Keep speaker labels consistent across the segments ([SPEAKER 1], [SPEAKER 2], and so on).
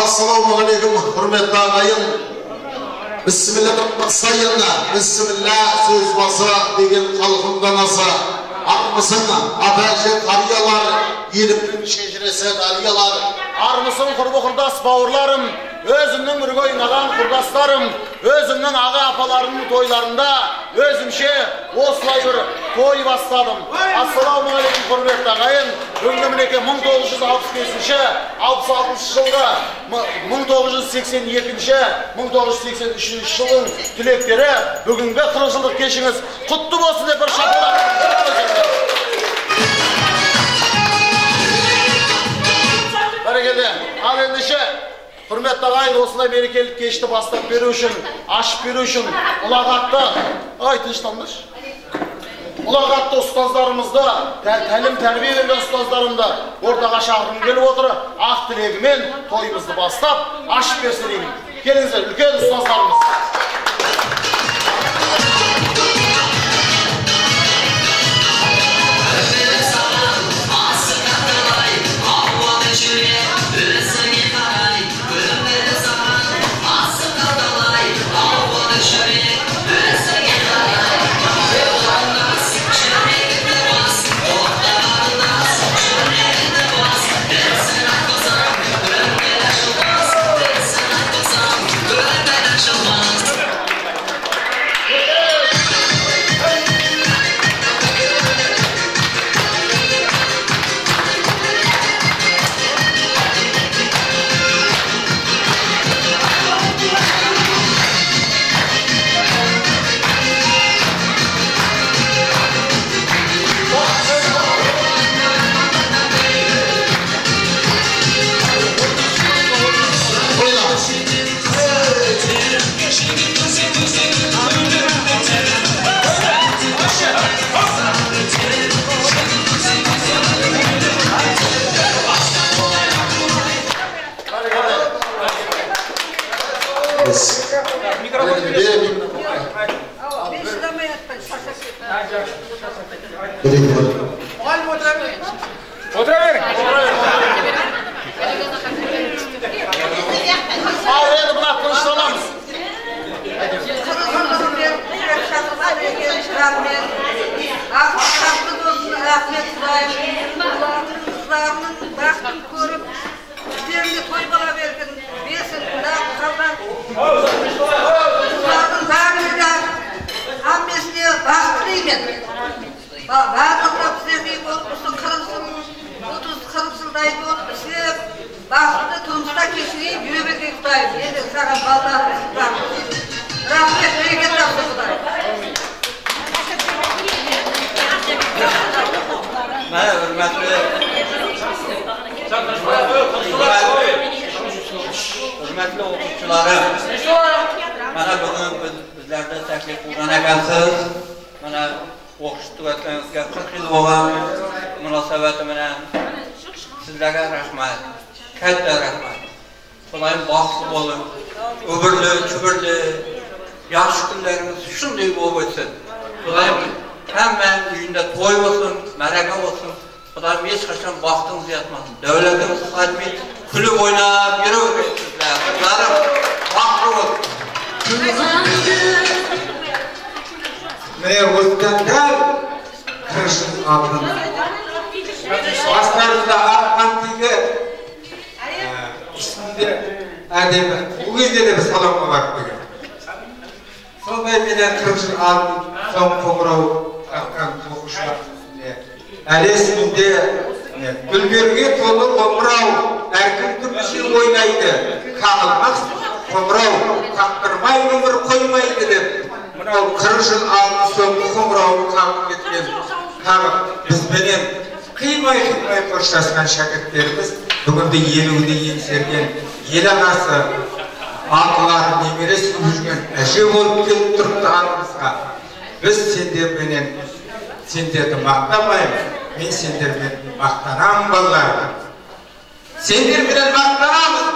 [SPEAKER 1] Assalamualaikum hurmatli ağayın. Bismillah Bismillah söz bası degen halkımdan asa. Armısın ateşe kariyalar, yelipin şehrese dariyalar. Armısın kurbu kurdas bağırlarım, özümün bir oynadan kurdaslarım, özümün ağa apalarının toylarında, özümşe oslay bir toy bastadım. Assalamualaikum hurmatli ağayın. Öngümüneke 1965-66 жылғы 1982-1983 жылдың түлектері бүгінгі 40 жылдық кешіңіз құтты болсын деп бір шапалақ. Бәрекелді. Ал ендеше құрметті ағайын осындай мерекелік кешті бастап беру үшін, ашып беру үшін ұлағатты, тынышталыңдаршы. Ұлағатты ұстаздарымызды, тәлім тәрбие берген ұстаздарымды ортаға шақырғым келіп отыр. Ақ тілегімен тойымызды бастап, ашып берсе деймін. Келіңіздер, үлкен ұстаздарымыз.
[SPEAKER 2] Come on.
[SPEAKER 1] Abi buna konuşalamız.
[SPEAKER 2] Baktım görüp, üzerinde toy bala verdim. Besin, kaldan. Kızlarının dağını hamlesine bastırıyım. Bağırtıkla bize deyip olmuşsun, kırılsın, 30-40 dayı olup bize bastırdı, tunçta geçireyim, yürümek iktidayım. Yedim sana ballar kızlar. Rahmet, bereket yaptı kızlar.
[SPEAKER 3] Hürmetli okuyucularım, bana bugün bizlerde təklif uğran ekansiz, bana oxuştuq etkenizge 40 yıl olan münasebeti menen sizlere rahmet, katta rahmet. Kulayım baxtı olun, öbürlü, çübürlü, yaş günlerimiz şunday bolup etsin. Kulayım hemen uyunda toy olsun, mereke olsun. Kulayım hiç kaçan baxtınız yatmasın. Devletimiz kalbi külüp oynayıp yürü öğretsizler. Kızlarım, baxtı olsun.
[SPEAKER 4] Mene o'zgandan kirishimiz oldin. Başlarında antiga isminde ademi. Bu кезде de bir salomga barib qo'ygan. Sonday menen kirishim oldin, so'ng qo'ng'iroq chaqqan o'qishlar. Resminde Gülberge to'liq qo'ng'iroq, erkin turmushi o'ynaydi. Qaqilmas qo'ng'iroq, taqdirmay umr qo'ymaydi deb. Mınau 40 yıl aldı so'nggi qo'ng'irog'ini qabul etgan. Biz bilan qiymay ko'rsatgan shogirdlarimiz bugunda 50'ni yengsergan yil ag'asi aqlar nemirasi yurgan ashi bo'lib kelib turibdi oldimizga. Biz senlar bilan senlarni maqtamaymiz. Men senlar bilan maqtanaman bolalar. Senlar bilan maqtanamiz.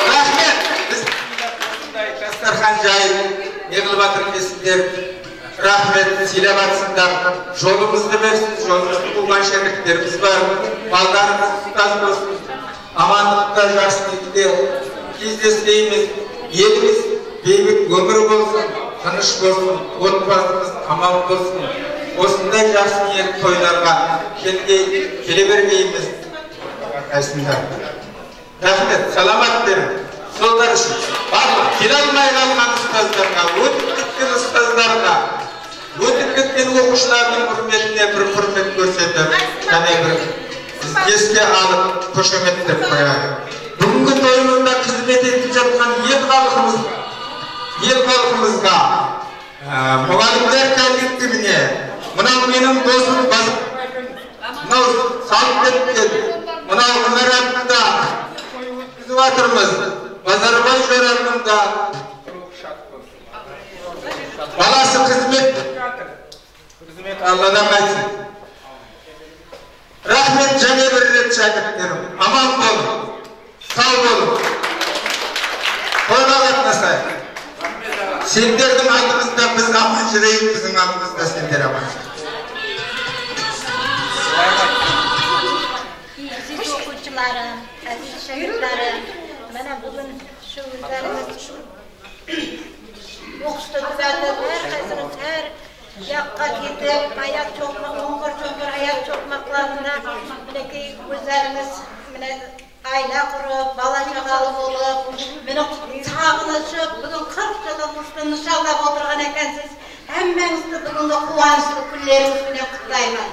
[SPEAKER 4] Rahmat. Biz Dastarxon joyi yig'ilib o'tiribsizlar. Rahmet, silabatsınlar. Yolumuzu versin, yolumuzu bulgan şeriflerimiz var. Ballarımız tutaz olsun. Amanlıkta yaşlılıkta izleyimiz. Yerimiz beylik ömür olsun, tanış olsun, otbazımız aman olsun. Osunda yaşlı yer toylarga kelebermeyimiz. Aslında. Rahmet, salamat verin. Sollar için. Bakın, kilalmay kalgan ustazlarga, ötüp gitken ustazlarga, ötüp gitken okuşlarının hürmetine bir hürmet gösterdim. Yani bir eski alıp koşametlep koyar. Bugünkü toyunda hizmet edip жатқан ел халқымызға, мұғалімдер коллективіне, мынау менің досым мынау салып кеткен, мынау ғимаратында өткізіп жатырмыз. Базарбай жаранында баласы қызмет Алладан қайтсын. Рахмет және бір рет шәкірттерім. Аман болың, сау болың. Тойға қатынасайық. Сендердің алдымызда біз аман жүрейік, біздің алдымызда сендер аман жүрейік.
[SPEAKER 5] Aziz okuyucularım, aziz şehitlerim, bana bugün şu üzerimiz Oxuşda düzeltip, herkesiniz her yakka gidip, ayak çokmak, ongur ayak çokmaklarında ki üzerimiz aile kurup, bala çakalı olup, beni sağlaşıp, bugün 40 yılın uçtu nişanlap oturgan ekensiz, hemmenizi bugün de kuvançlı küllerimiz bile kutlayman.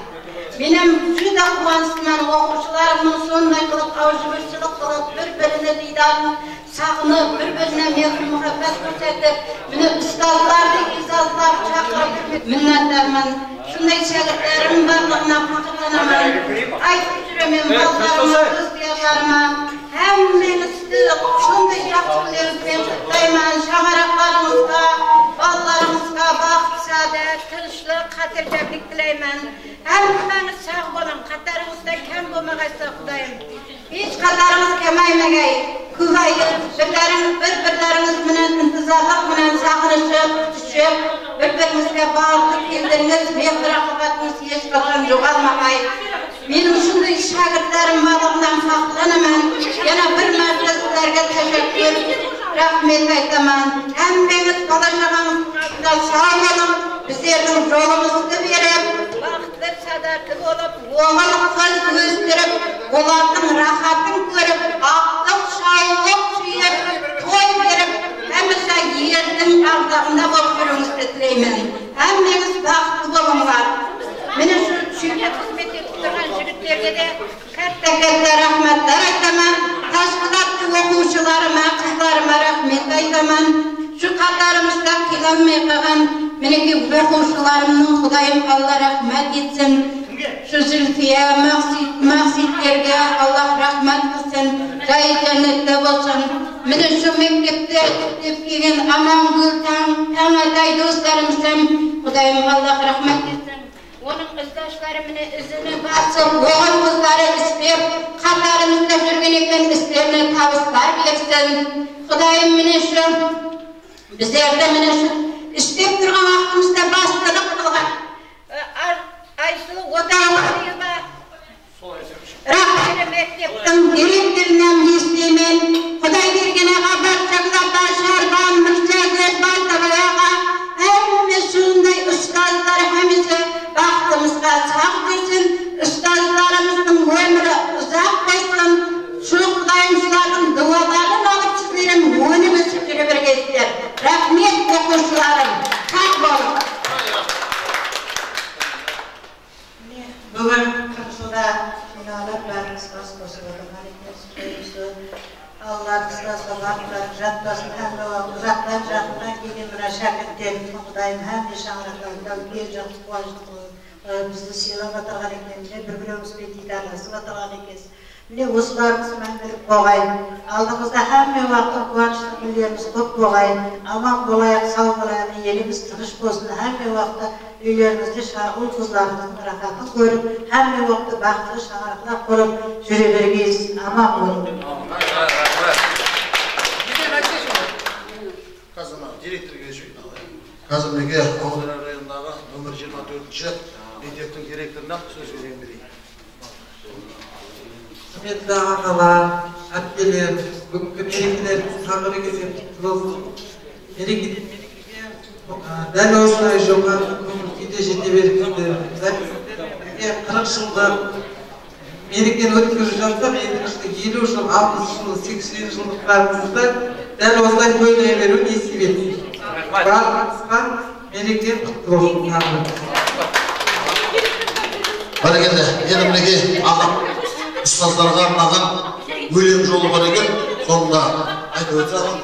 [SPEAKER 5] Benim juda kuvançlıman okuşlarımın sonuna kılıp, avcıvırçılık kılıp, bir-birine diydarını sağınıp, bir-birine mehri muhabbet gösterip, beni ustazlardı, izazlar çakırıp, minnetlerman. Şunday şehitlerim varlığına fakirlanaman. Aytıp süremen ballarıma, kız diyarlarıma, hemmenizdi şunday yaxşılığınızdan kutlayman. Şamaraqlarınızga, ballarınızga baxt, saadet, tinchlik, xatirjamlik tilayman. Hemmeniz sağ bolun, qatarınızda kam bo'lmag'aysa Xudoyim. Hech qatarimiz kamaymagay. bir-birleriniz bilen intizarlyk bilen sagryşyp, düşüp, bir-birimizge baglyp keldiriňiz, beýrakybatynız hiç gaçan jogalmagay. Menim şunday şagirdlerim barlygyndan fakrlanaman. Yana bir mertebe sizlerge teşekkür, rahmet aýtaman. Hemmeňiz balaşagyňyzda sag bolun, bizlerden jolumyzdy berip, bagtly sadarky bolup, oňalykly gösterip, olardyň rahatyn görüp, aklyk şaýlyk süýüp, toý berip, hemmeşe ýerdiň ardagynda bolup ýürüňizdi dileýmen. Hemmeňiz bagtly bolunlar. Mene şu şirket hizmet edip turgan jigitlerge de katta rahmatlar aýtaman. Taşkılatly okuwçylaryma, kızlaryma rahmet aýtaman. Şu katarymyzda kilanmay kalgan meneki okuwçylarymyň Hudaýym Allah rahmet etsin. Şu Zülfiye, Maksitlerge Allah rahmet etsin. Jaý cennetde bolsun. Mene şu mektepde okuyup kelgen Amangül Taňatay dostlarymyň Hudaýym Allah rahmet etsin. Onun izdaşlarımını izini basıp, oğul kızları isteyip, katarımızda jürgenekten isteğine tavızlar bilirsin. Hudaýym mene şu, bizlerde mene şu, isteyip durgan vaktımızda bastılık kılgan. Aysu Odaýyba, rahmeti mekteptin direktorinden isteymen, Hudaý bergene barçaga başargan, mükçegler barçaga, hemme şunday ustazlar hemisi baktımızga sağ versin, ustazlarımızın ömrü uzak bolsun, şu Hudaýymyzlaryň dualaryny alyp sizlerim önüme süpürüp bergesler. Rahmet okuwçylarym, sağ bolun.
[SPEAKER 2] Bugün Kırşı'da finalarlarımız başkoşuyoruz. Allah kısasa baklar, jatlasın hem de uzaktan jatına gelin bana şakirtlerim, Hudaýym hem de şanlıklardan bir can kuvaşlıklı bizi siyla batargan eklemde bir-birimiz betidarlasy batargan ekes. Mine oslarymyz mäňdelip bogaýyn. Aldymyzda hemme wagtda kuwançly günlerimiz top bogaýyn. Aman bolaýak, sag bolaýak, ýelimiz tynyş bolsun. Hemme wagtda öýlerimizde şagul kızlarymyzyň rahatyny görüp, hemme wagtda bagtly şagarlap bolup jüre bergeýiz. Aman bolun.
[SPEAKER 1] Kazıma direktor geçiyor. Kazımege Ağdırlar rayonundağı nömür 24-nji mekteptin direktoruna söz vereyim bireyim.
[SPEAKER 4] Hürmetli ağalar, atgeler, bugünkü merikeler tagiri gezip tutulsun. Merikeler däl osy jogarky kömür gidejinde beripdi. 40 ýylda merikeni ötkürüp жатsak, endi 50 ýyl, 60 ýyl, 80 ýyllıklarymyzda däl osy toýlaýa beru nesip etdik. Barçaga merike kutlu bolsun.
[SPEAKER 1] Barakende, elimdeki ağam ustazlarga arnagan öýlem jolu bar eken, sonunda aýdyp ötürem.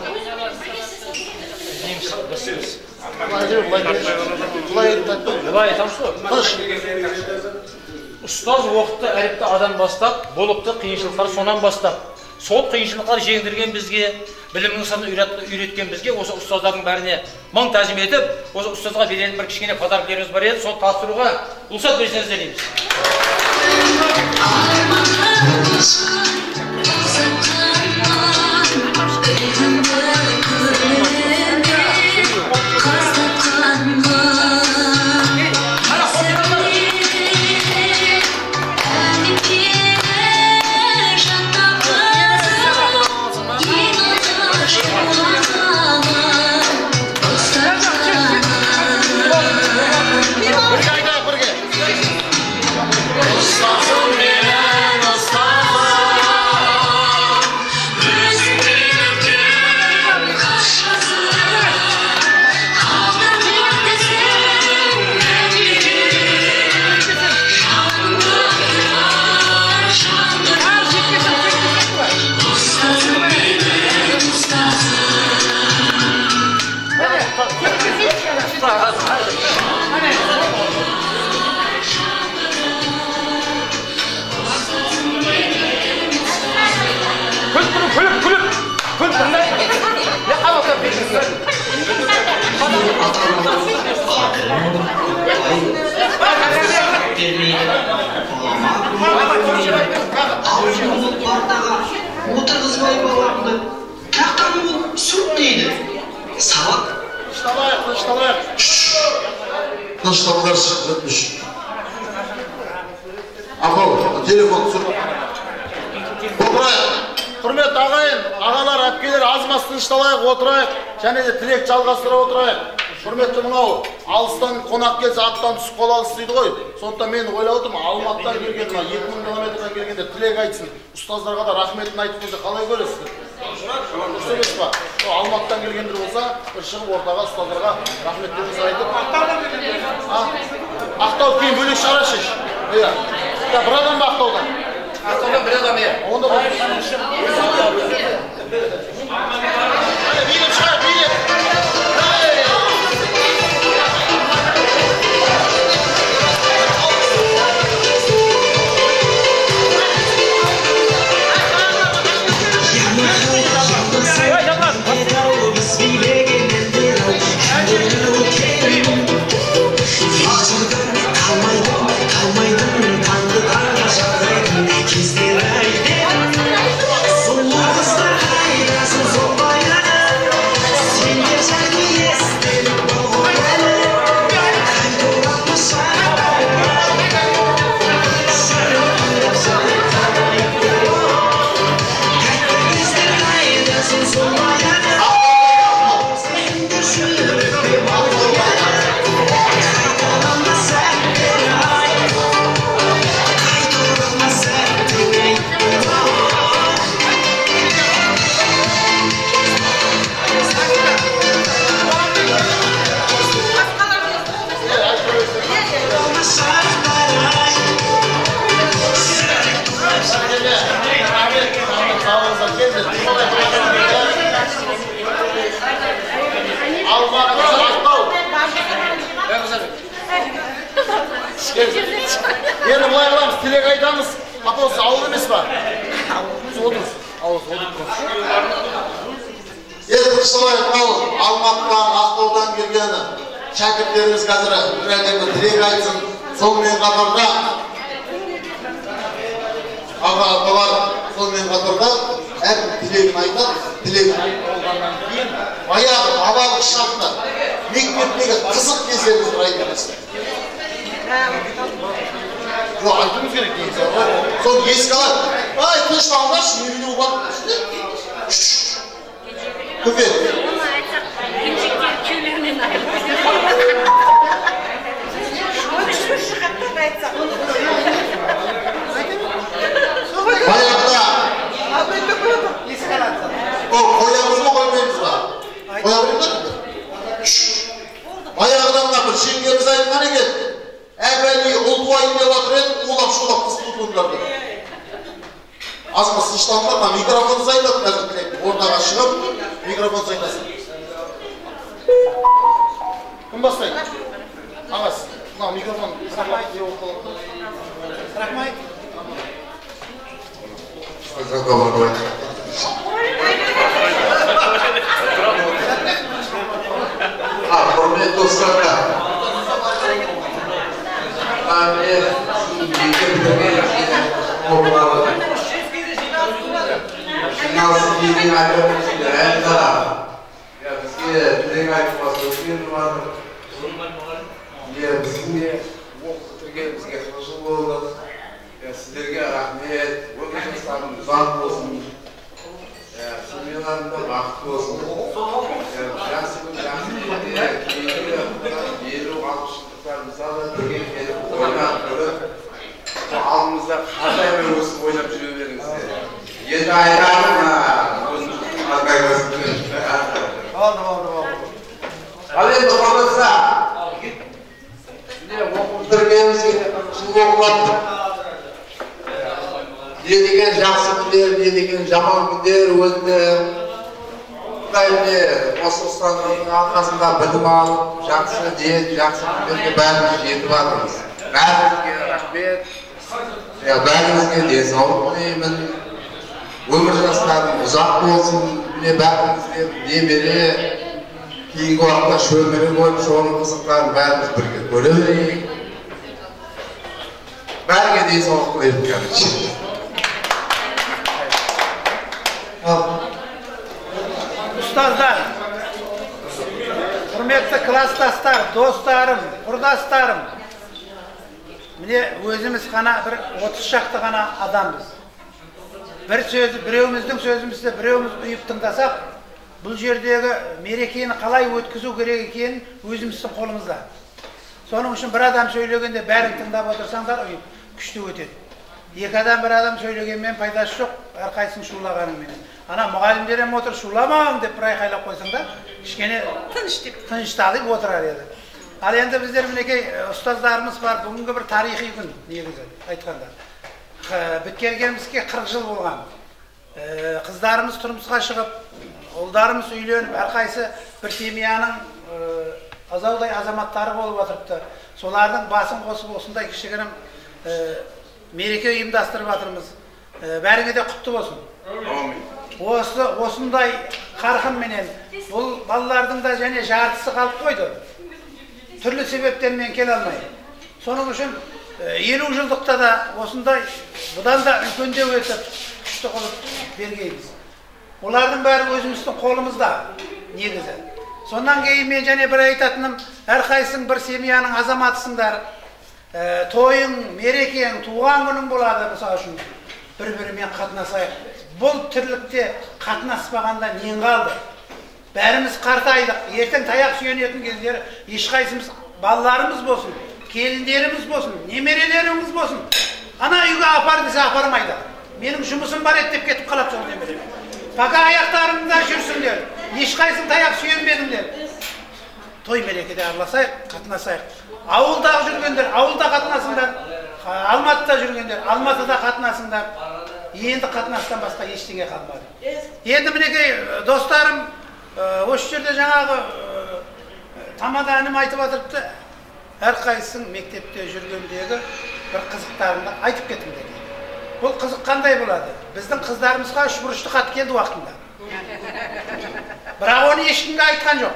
[SPEAKER 6] Ustaz wagtda eripde adam bastap, bolupdy kıyınçılıklar sonan bastap. Sol kıyınçılıklar jegdirgen bizge, bilimini sırrını üretken bizge, osa ustazların bärine maň täzim etip, osa ustazga beren bir kiçkene padarklarymyz bar edi, sol tapşyryga ruhsat berişinizi dileýiz.
[SPEAKER 2] Oturguz
[SPEAKER 7] солай балаларымды жақтан ол сұр дейді сабақ
[SPEAKER 1] Тынышталайық. Тынышталыңдаршы, өтміш. Апау, телефон түсір. Отырайық. Құрметті ағайын, ағалар, әпкелер, азмас тынышталайық, отырайық. Және де тілек жалғастыра отырайық. Құрметті мынау, алыстан қонақ келсе аттан түсіп қол алыс дейді ғой. Сондықтан мен ойлап отырмын, Алматыдан келген, 2000 километрден келгенде тілек айтсын. Ұстаздарға да рахметін айтып қойса қалай көресіздер? Дұрыс емес па? Алматыдан келгендер болса, бір шығып ортаға ұстаздарға рахметтеріңізді айтып. Ақтау кейін бөлек шығара шеш. Иә. Бір адам ба Ақтаудан?
[SPEAKER 6] Ақтаудан бір адам, иә.
[SPEAKER 1] Онда бұл. Билеп шығайық, билеп. Енді бұлай қыламыз, тілек айтамыз. Апасы ауыл емес па? Отырыз. Енді тынышталайық, Алматыдан, Ақтаудан келген шәкірттеріміз қазір бір тілек айтсын. Сонымен қатарда аға-апалар сонымен қатарда әркім тілегін айтады. Тілегін болғаннан кейін баяғы балалық шақта мектептегі қызық кездеріңізді айтыңыз. Жоқ, айтуымыз керек дейміз. Соны еске алайық. Ай, тынышталыңдаршы, немене бар? Көпе. Баяғыда қоямыз ба, қоймаймыз ба? Қоямыз ба? Баяғыда мына бір жеңгеміз айтқан екен. Әбәли ұлтуайын деп отыр еді, улап-шулап қыз туылдырды. Азмас тынышталыңдар ма? Микрофонды айтады қазір тілек. Ортаға шығып, микрофон айтасың. Кім бастайды? Ағас, мына микрофон сұрақмайды деп оқылып. Сұрақмайды?
[SPEAKER 8] Құрметті достар, сіздерге рахмет, өмір жастарың ұзақ болсын, семьяларында бақыт болсын. Жақсы күнде, кейінгі 50-60 жылдықтар мысалы деген келіп ойнап көріп, алдымызда қандай өсіп ойнап жүре беріңіздер. Енді айрағым, ал енді қорғаса, оқып-тұргенімізге жыл оқылады. Не деген жақсы күндер, не деген жаман күндер өтті. Осы ұстаздардың арқасында білім алып, жақсы күндерге бәріміз жетіп жатырмыз. Бәрімізге рахмет, бәрімізге денсаулық тілеймін. Өмір жастарың ұзақ болсын, бәрімізге немере, кейінгі уақытта шөмере болып, соның қызықтарын бәріміз бірге көре берейік. Бәрге денсаулық тілеймін.
[SPEAKER 9] Ustazlar, hürmetli klassdaşlar, dostlarım, kurdaşlarım. Mine özümüz gana bir 30 şaқты gana adamız. Bir söz, bireyimizдің sözümüzde bireyimiz uyup tındasak, bu jerdegi merekeni qalay ötküzü gerek ekeni özümüzдің қолымызda. Sonuň üçün bir adam söylегенде бәрін тыңдап отырсаңдар, күшті өтеді. Екі adam bir adam söylegenmen пайдасы жоқ, әрқайсың шулағаның менен. Ана мұғалімдер hem отыр, шуламаң деп бір айқайлап қойсаң да, кішкене тынышталып отырар еді. Ал енді біздер мінекей ұстаздарымыз бар, бүгінгі бір тарихи күн негізі айтқанда. Біткергенімізге 40 жыл болған. Қыздарымыз тұрмысқа шығып, ұлдарымыз үйленіп, әрқайсы бір семьяның азаудай азаматтары болып отырыпты. Солардың басын қосып осындай кішігірім мереке ұйымдастырып жатырмыз. Бәріңе де құтты болсын. Осындай қарқынменен бұл балалардың да және жартысы қалып қойды. Түрлі себептермен келе алмай. Соның үшін 50 жылдықта да осындай бұдан да үлкендеу етіп күшті қылып бергейміз. Олардың бәрі өзіміздің қолымызда негізі. Сондан кейін мен және бір айтатыным, әрқайсың бір семьяның азаматысыңдар. Тойың, мерекең, туған күнің болады мысалы үшін. Bir-birімен қатынасайық. Бұл тірлікте қатынаспағанда нең қалды? Бәріміз қартайдық. Ертең таяқ сүйенетін кездері ешқайсымыз балаларымыз болсын, келіндеріміз болсын, немерелеріміз болсын. Ана үйге апар десе апармайды. Менің жұмысым бар еді деп кетіп қалап сол немерем. Пока аяқтарыңда жүрсіңдер, ешқайсың таяқ сүйенбедіңдер. Той мерекеде араласайық, қатынасайық. Ауылда жүргендер, ауылда қатынасыңдар. Алматыда жүргендер, Алматыда қатынасыңдар. Енді қатынастан басқа ештеңе қалмады. Енді мінекей достарым, осы жерде жаңағы тамада әнім айтып жатырыпты. Әрқайсың мектепте жүргендегі бір қызықтарыңды айтып кетіңдер. Бұл қызық қандай болады? Біздің қыздарымызға 3 бұрышты хат келді уақытында. Бірақ оны ешкімге айтқан жоқ.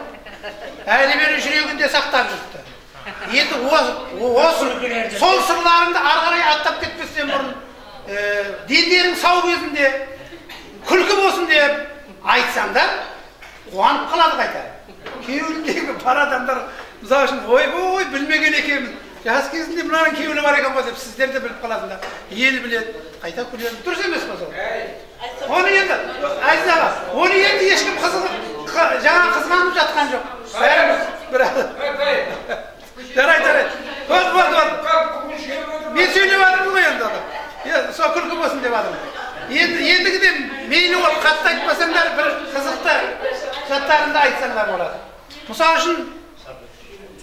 [SPEAKER 9] Әлі бері жүрегінде сақтап жүріпті. Енді сол сырларыңды арғарай аттап кетпестен бұрын дендерің сау кезінде күлкі болсын деп айтсаңдар, қуанып қалады қайта. Кеуілдегі бар адамдар мысалы үшін ой білмеген екенмін. Жас кезінде мынаның кеуілі бар екен деп сіздер де біліп қаласыңдар. Ел біледі, қайта күледі. Дұрыс емес па сол? Оны енді, Әзиз аға, оны енді ешкім жаңа қызғанып жатқан жоқ. Бәріміз бір адам. Жарайды. Мен сөйлеп жатырмын ғой енді. Сол күлкі болсын деп жатырмын. Ендігіде мейлі ол қатты айтпасаңдар, бір қызықты жаттарында айтсаңдар болады. Мысалы үшін,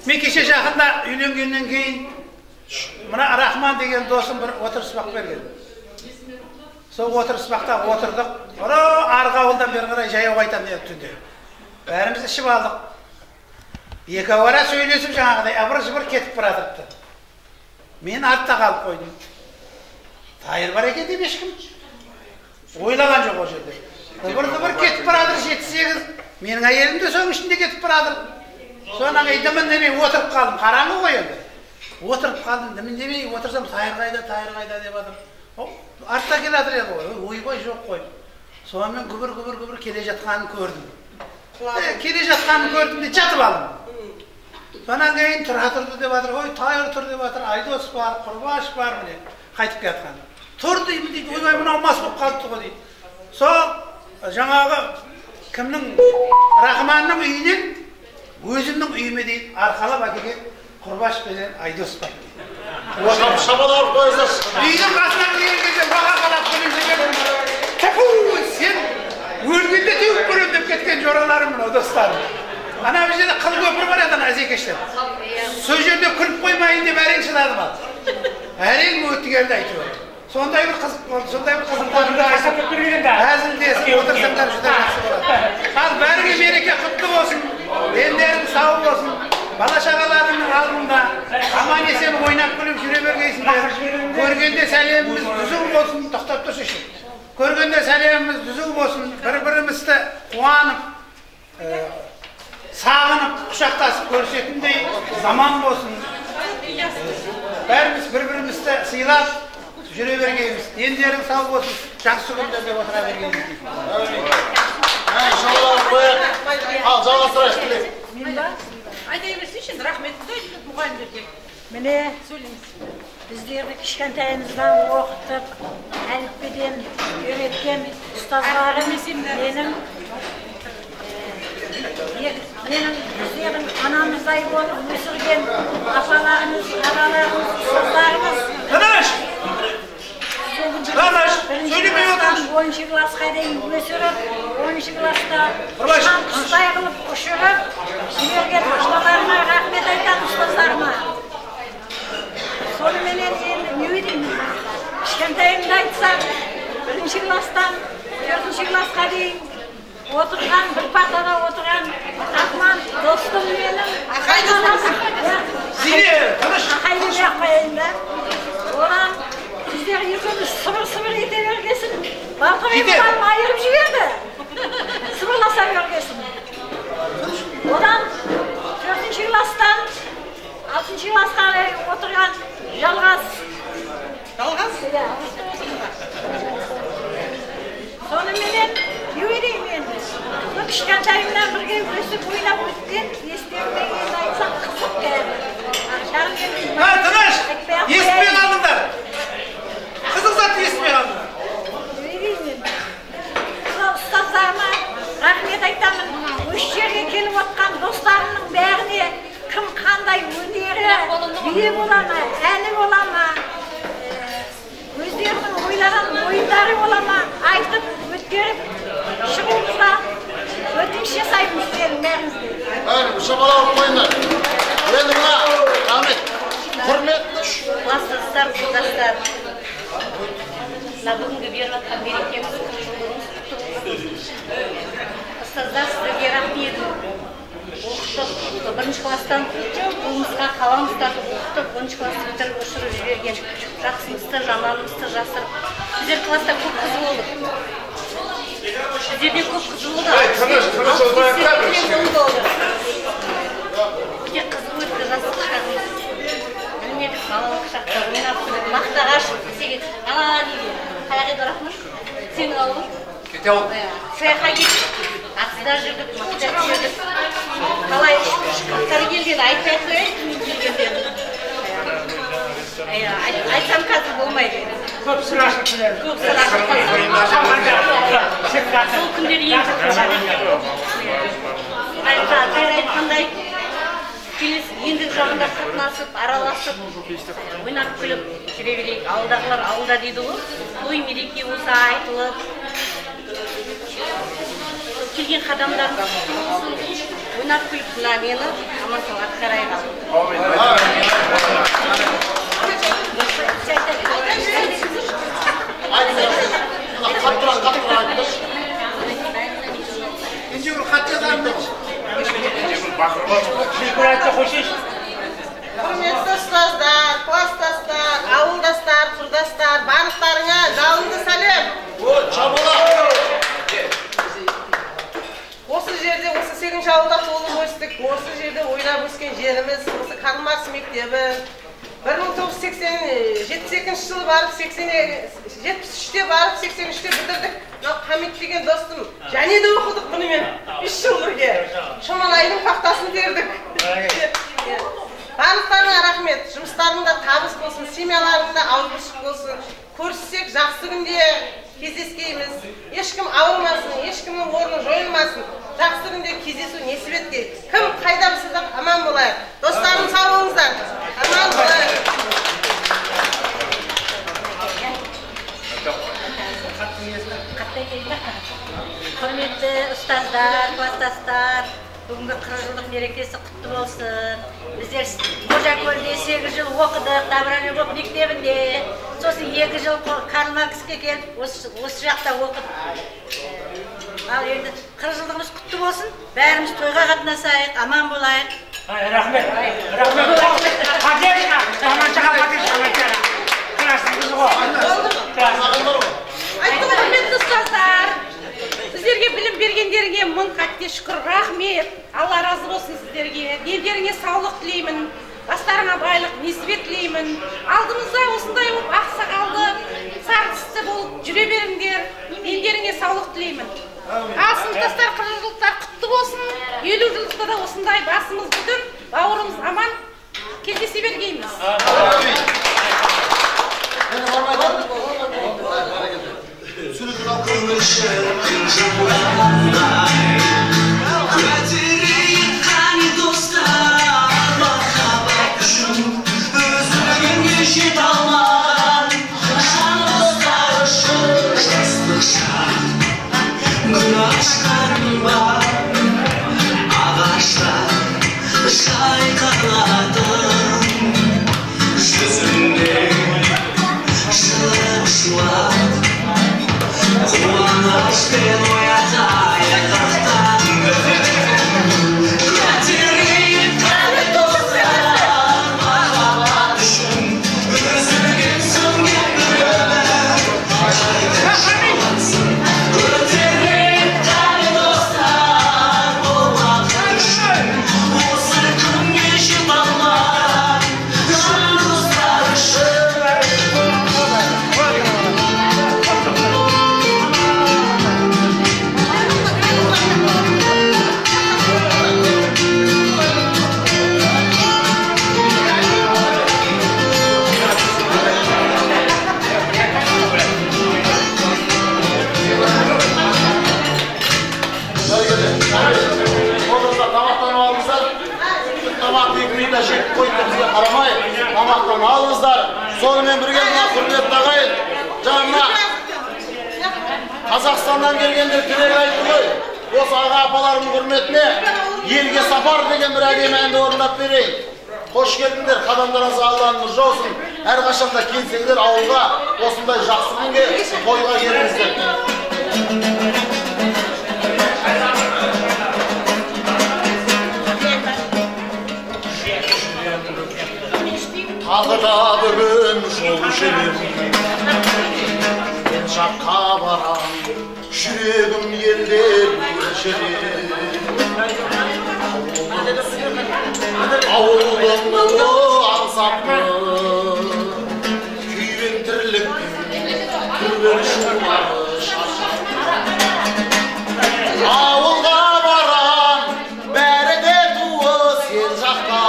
[SPEAKER 9] мен кеше жақында үйленгеннен кейін мына Рахман деген досым бір отырыспақ берген. Сол отырыспақта отырдық. Арғы ауылдан бері қарай жаяу айтам деп түнде. Бәріміз ішіп алдық. Екі ара сөйлесіп жаңағыдай абыр-жыбыр кетіп баратыпты. Мен артта қалып қойдым. Тайыр бар екен деп ешкім ойлаған жоқ ол жерде. Бір кетіп баратыр 7-8. Менің әйелім де соның ішінде кетіп баратыр. Содан дымын демей отырып қалдым. Қараңғы ғой енді. Отырып қалдым, дымын демей отырсам тайыр қайда деп жатыр. Артта келе жатыр еді ғой. Ойбай жоқ қой. Сонымен күбір келе жатқанын көрдім. Келе жатқанын көрдім де жатып алдым. Сонан кейін тұра тұрды деп жатыр. Ой, тайыр тұр деп жатыр. Айдос бар, Құрбаш бар міне. Қайтып келатқан. Тұр деймін дейді. Ойбай мынау мас болып қалыпты ғой дейді. Сол жаңағы кімнің Рахманның үйінен өзімнің үйіме дейін арқалап әкелген Құрбаш пенен Айдос бар.
[SPEAKER 1] Шабалап қойсаш.
[SPEAKER 9] Үйдің қасына келген кезде баға қалап күлімсіген. Тәпу, сен өлгенде теуіп көрем деп кеткен жораларым мынау достарым. Ана бір жерде қыл көпір бар еді әзекештен. Сол жерде күліп қоймайын деп әрең шыдадым ал. Әрең өттігелді айтып. Сондай бір қызық болды, сондай бір қызықтарымды айтып әзілдесіп отырсаңдар жүден жақсы болады. Ал бәріңе мереке құтты болсын, дендерің сау болсын, бала-шағаларыңның алдында аман есен ойнап күліп жүре бергейсіңдер. Көргенде сәлеміміз дүзу болсын, тоқтап тұршы үшін. Көргенде сәлеміміз дүзу болсын, бір-бірімізді қуанып, сағынып, құшақтасып көрсетіндей заман болсын. Бәріміз бір-бірімізді сыйлап жүре бергенбіз. Дендерің сау болсын, жақсы күндерде отыра бергенбіз.
[SPEAKER 1] İnşallah koyar. Al жалғастырайық тілек.
[SPEAKER 5] Мен ба? Айта берсейші, рахметті айтып мұғалімдерге. Міне, біздерді кішкентайымыздан оқытып, әліппеден үйреткен ұстаздарым менің біздердің анамыздай болып өсірген апаларымыз, ағаларымыз, ұстаздарымыз.
[SPEAKER 9] Söylемей отырыңыз.
[SPEAKER 5] 10-шы классқа дейін өсіріп, 10-шы класста құстай қылып ұшырып, жіберген апаларыма рахмет айтамын, ұстаздарыма. Соныменен енді не деймін? Кішкентайымды айтсам, 1-ші класстан 4-ші классқа дейін отырған, бір партада отырған Ахман достым менің. Ақайды жақпайын да. Одан біздер екеуміз сыбыр-сыбыр ете бергесін. Балтырайымдан айырып жіберді. Сыбырласа бергесін. Одан 4-ші класстан 6-ші классқа отырған Жалғас. Соныменен не деймін енді? Кішкентайымнан бірге өсіп ойнап өткен естерімнен енді айтсам қызық кәді.
[SPEAKER 9] Тыныш! Естімей қалдыңдар! Қызық затты естімей қалдыңдар!
[SPEAKER 5] Не деймін енді? Ұстаздарыма рахмет айтамын. Осы жерге келіп отқан достарымның бәріне кім қандай өнері, бие бола ма, әні бола ма, өздерінің ойлаған ойындары бола ма, айтып, өткеріп, шығуымызға өтініш жасаймын сіздердің бәріңізге.
[SPEAKER 1] Әне, шабалау қойыңдар. Енді мына, Ахмет, құрметті
[SPEAKER 10] класстастар, құрдастар. Мына бүгінгі беріп жатқан мерекеміз ұстаздар сіздерге рахмет. Оқытып, 1-ші класстан қолымызға қалам ұстатып оқытып, 10-ші класты бітіріп ұшырып жіберген жақсымызды, жаманымызды жасырып. Біздер класста көп қыз болдық. Біздерде көп қыз болды. Өте қызық өтті жастық шағымыз. Білмедік, балалық шақта ойнап, мақтаға ашып, десеге, неге, қаяқ еді рахмет, сенің ауылың. Саяқа кеттік, атсызда жүрдік, мақтап жүрдік. Қалай шыққақтары келген, айтпай қойын, айтсам қазір болмайды.
[SPEAKER 9] Көп сұрашып білер.
[SPEAKER 10] Көп сұрашып білер. Сол күндер ең айтқандай, ендігі жағында қатынасып, араласып, ойнап күліп жүре берейік. Ауылдағылар ауылда дейді ғой, той мереке болса айтылып, келген қадамдарымыз ойнап күліп мына мені аман сау ары қарай
[SPEAKER 11] Құрметті ұстаздар, класстастар, ауылдастар, құрдастар, барлықтарыңа жалынды сәлем. Осы жерде, осы 8-ші ауылда толып өстік, осы жерде ойнап өскен жеріміз, осы Карл Маркс мектебі. 1972 жылы барып, 73-те барып, 83-те бітірдік. Хамит деген достым, және де оқыдық бұнымен 3 жыл бірге. Шамалайдың қақтасын дердік. Барлықтарыңа рахмет, жұмыстарыңда табыс болсын, семьяларыңда алғышық болсын. Көріссек жақсы күнде кездескейміз. Ешкім ауырмасын, ешкімнің орны жойылмасын. Жақсы күнде кездесу несіп еткей. Кім қайда болса аман болайық. Достарым сау болыңыздар. Аман болайық.
[SPEAKER 5] Құрметті ұстаздар, класстастар, бүгінгі 40 жылдық мерекесі құтты болсын. Біздер Қожакөлде 8 жыл оқыдық, Добролюбов мектебінде. Сосын 2 жыл Карл Маркске келіп, осы жақта оқыдық. Ал енді 40 жылдығымыз құтты болсын. Бәріміз тойға қатынасайық, аман болайық.
[SPEAKER 6] Рахмет.
[SPEAKER 11] Құрметті ұстаздар, сіздерге білім бергендеріңе мың қатте шүкір, рахмет. Алла разы болсын сіздерге. Дендеріңе саулық тілеймін. Бастарыңа байлық, несібет тілеймін. Алдымызда осындай ақ сақалды болып жүре беріңдер. Елдеріңе саулық тілеймін. Ал сыныптастар, 40 жылдықтар құтты болсын. 50 жылдықта да осындай басымыз бүтін, бауырымыз аман кездесе бергейміз.
[SPEAKER 1] Сонымен бірге құрметті ағайын, жаңа Қазақстаннан келгендер тілек айтты ғой. Осы аға апалардың құрметіне елге сапар деген бір әдемі әнді орындап берейін. Қош келдіңдер, қадамдарыңызға Алланың нұры жаусын. Әрқашанда келсеңдер ауылға, осындай жақсы күнге тойға келіңіздер. Тағы да бүгін жол жүрем, мен жаққа барам, жүрегім елден өшірем. Ауылым ұлы аңсапты, күйбен тірліктің түрбен шулары шаршатты. Ауылға барам, бәрі де туыс ел жақта.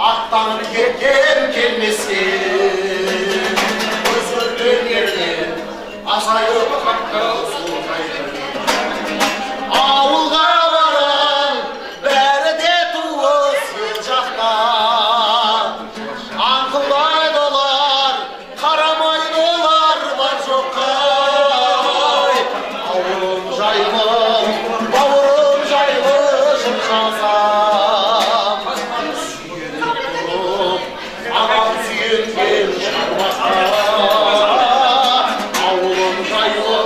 [SPEAKER 1] Аттанып кеткен келмескен, өзгерген yerden азайып қапты солқайды. Ауылға барам, бәрі де туыс ел жақта. Аңқылдайды олар, қарамайды олар бар жоққа. Ауылым жайлы, бауырым жайлы жыр жазам. Ауылым жайлы,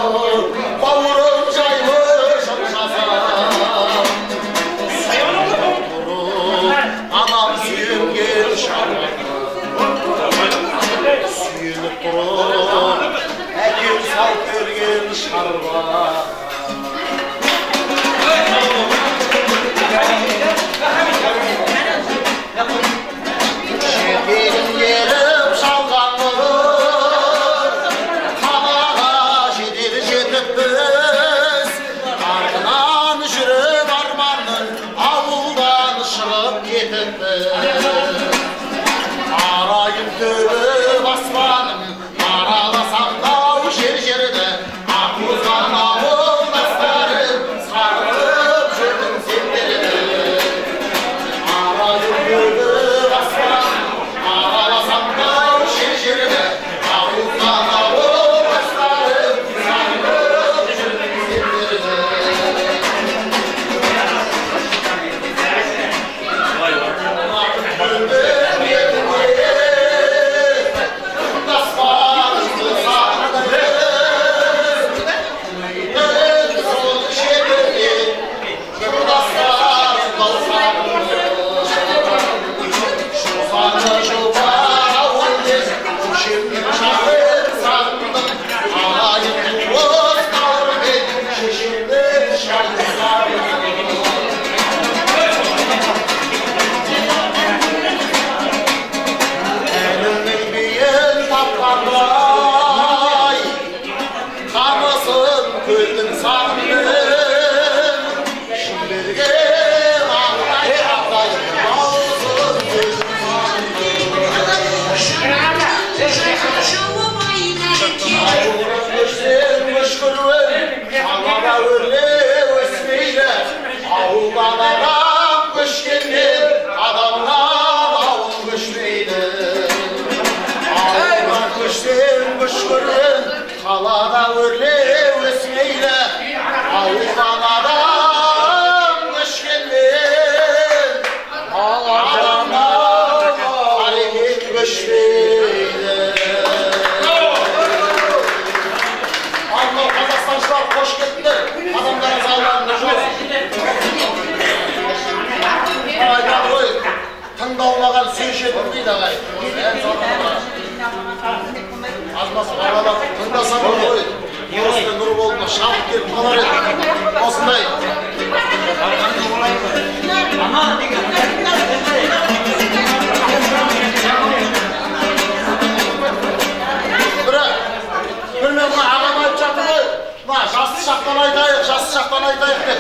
[SPEAKER 1] Baştan aytayık деп.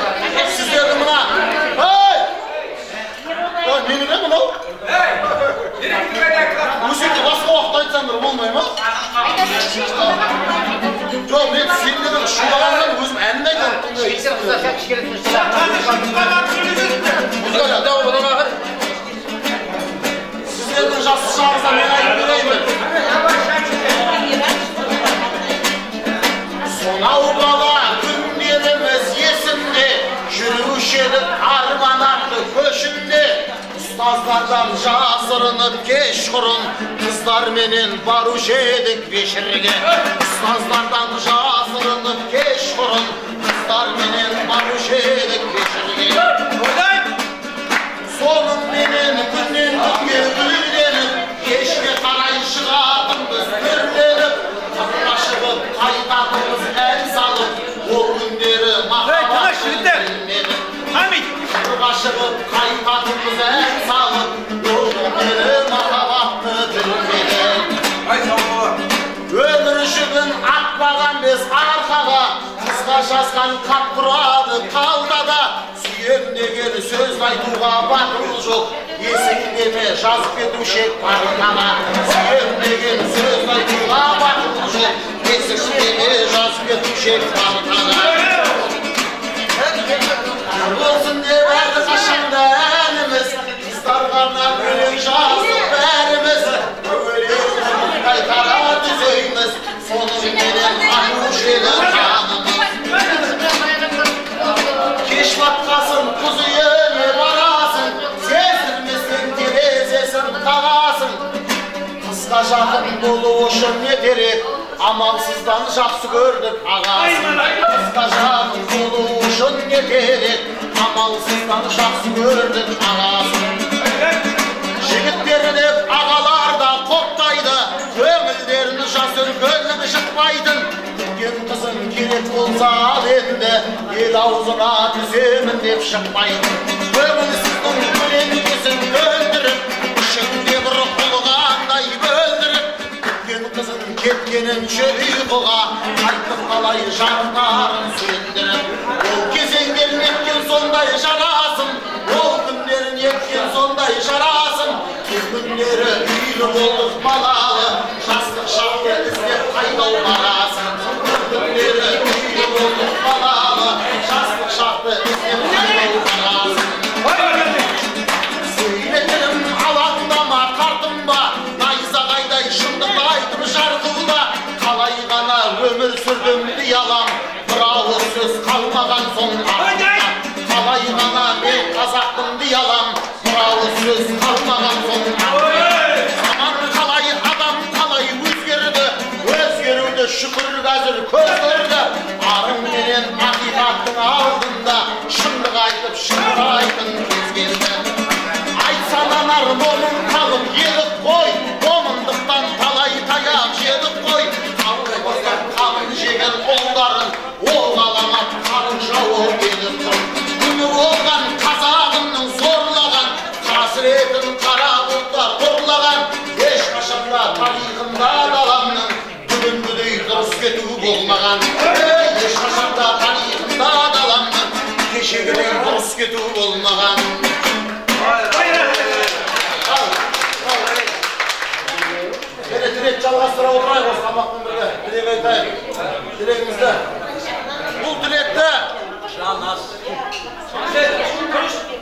[SPEAKER 1] Сіздерді мына. Ей! Мені не мынау? Өсекте басқа уақытта айтсам бір болмай ма? Жоқ, мен сендердің шулағаннан өзім әнін айтамын. Сіздердің жасы шағызда мен айтып береймін. Сонау бала күндеріміз есімде, жүруші едік арман атты көшінде. Ұстаздардан жасырынып кешқұрын, қыздарменен барушы едік бешірге. Ұстаздардан жасырынып кешқұрын, қыздарменен барушы едік бешірге. Соныңменен күннен күнге гүлденіп, кешке қарай шығатынбыз түрленіп, қырға шығып қайтатынбыз ән салып, ол күндері махаббатты білменіп. Қырға шығып қайтатынбыз ән салып, ол күндері махаббатты білменіп. Өмір жүгін атпаған біз арқаға, қызға жазған хат тұрады қалтада. Сүйем деген сөз айтуға батыл жоқ, есіңде ме жазып кетуші парқаға. Сүйем деген сөз айтуға батыл жоқ, есіңде ме жазып кетуші парқаға. Болсын деп әрді қашанда әніміз, қыздарға арнап өлең жазып бәріміз. Өлең қайтара түзейміз, соныңменен айтушы еді қанымыз. Кеш батқасын құз үйіне барасың, сездірмесең терезесін қағасың. Қызға жақын болу үшін не керек, амалсыздан жақсы көрдік ағасын. Қызға жақын болу үшін не керек, амалсыздан жақсы көрдік ағасын. Жігіттер деп ағалар да қоптайды, көңілдерін жас үлкеннің жықпайтын. Күткен қызың керек болса ал енді, ел аузына түземін деп шықпайтын. Көңілсіздің көлеңкесін өлдіріп, ішіңде бір құлғандай бөлдіріп, күткен қызың кеткенінше ұйқыға, қайтып қалай жарықтарын сөндіріп. Ол кезең келмеккен сондай жарасым, ол күндерін еткен сондай жарасым. Күндері үйлі болдық балалы, жастық шақты іздеп қайдау барасың. Күндері үйлі болдық балалы, жастық шақты іздеп қайдау барасың. Сөйлетінім алаңдама, тартынба, найзағайдай шындықты айтып жарқылда. Қалай ғана өмір сүрдім диялам, бір ауыз сөз қалмаған соң артында. Қалай ғана мен қазақтың диялам, бір ауыз сөз қалмаған соң артында. Заман қалай, адам қалай өзгерді, өзгеруді шүкір қазір көз көрді. Арың менен ақиқаттың алдында, шындық айтып шындырайтын кез келді. Айтсананар момын қалып едік қой, момындықтан талай таяқ жедік қой. Қалды қостап қамын жеген қолдарын, ол қаламап қарын жауып едік қой. Күні болған қазағымның зорлаған, қасіретін қара бұлттар ұрлаған. Ешқашанда тарихында даламның бүгінгідей дұрыс кету болмаған. Ешқашанда тарихында даламның кешегідей дұрыс кету болмаған. Тілек жалғастыра отырайық осы тамақпен бірге. Тілек айтайық. Тілегімізді.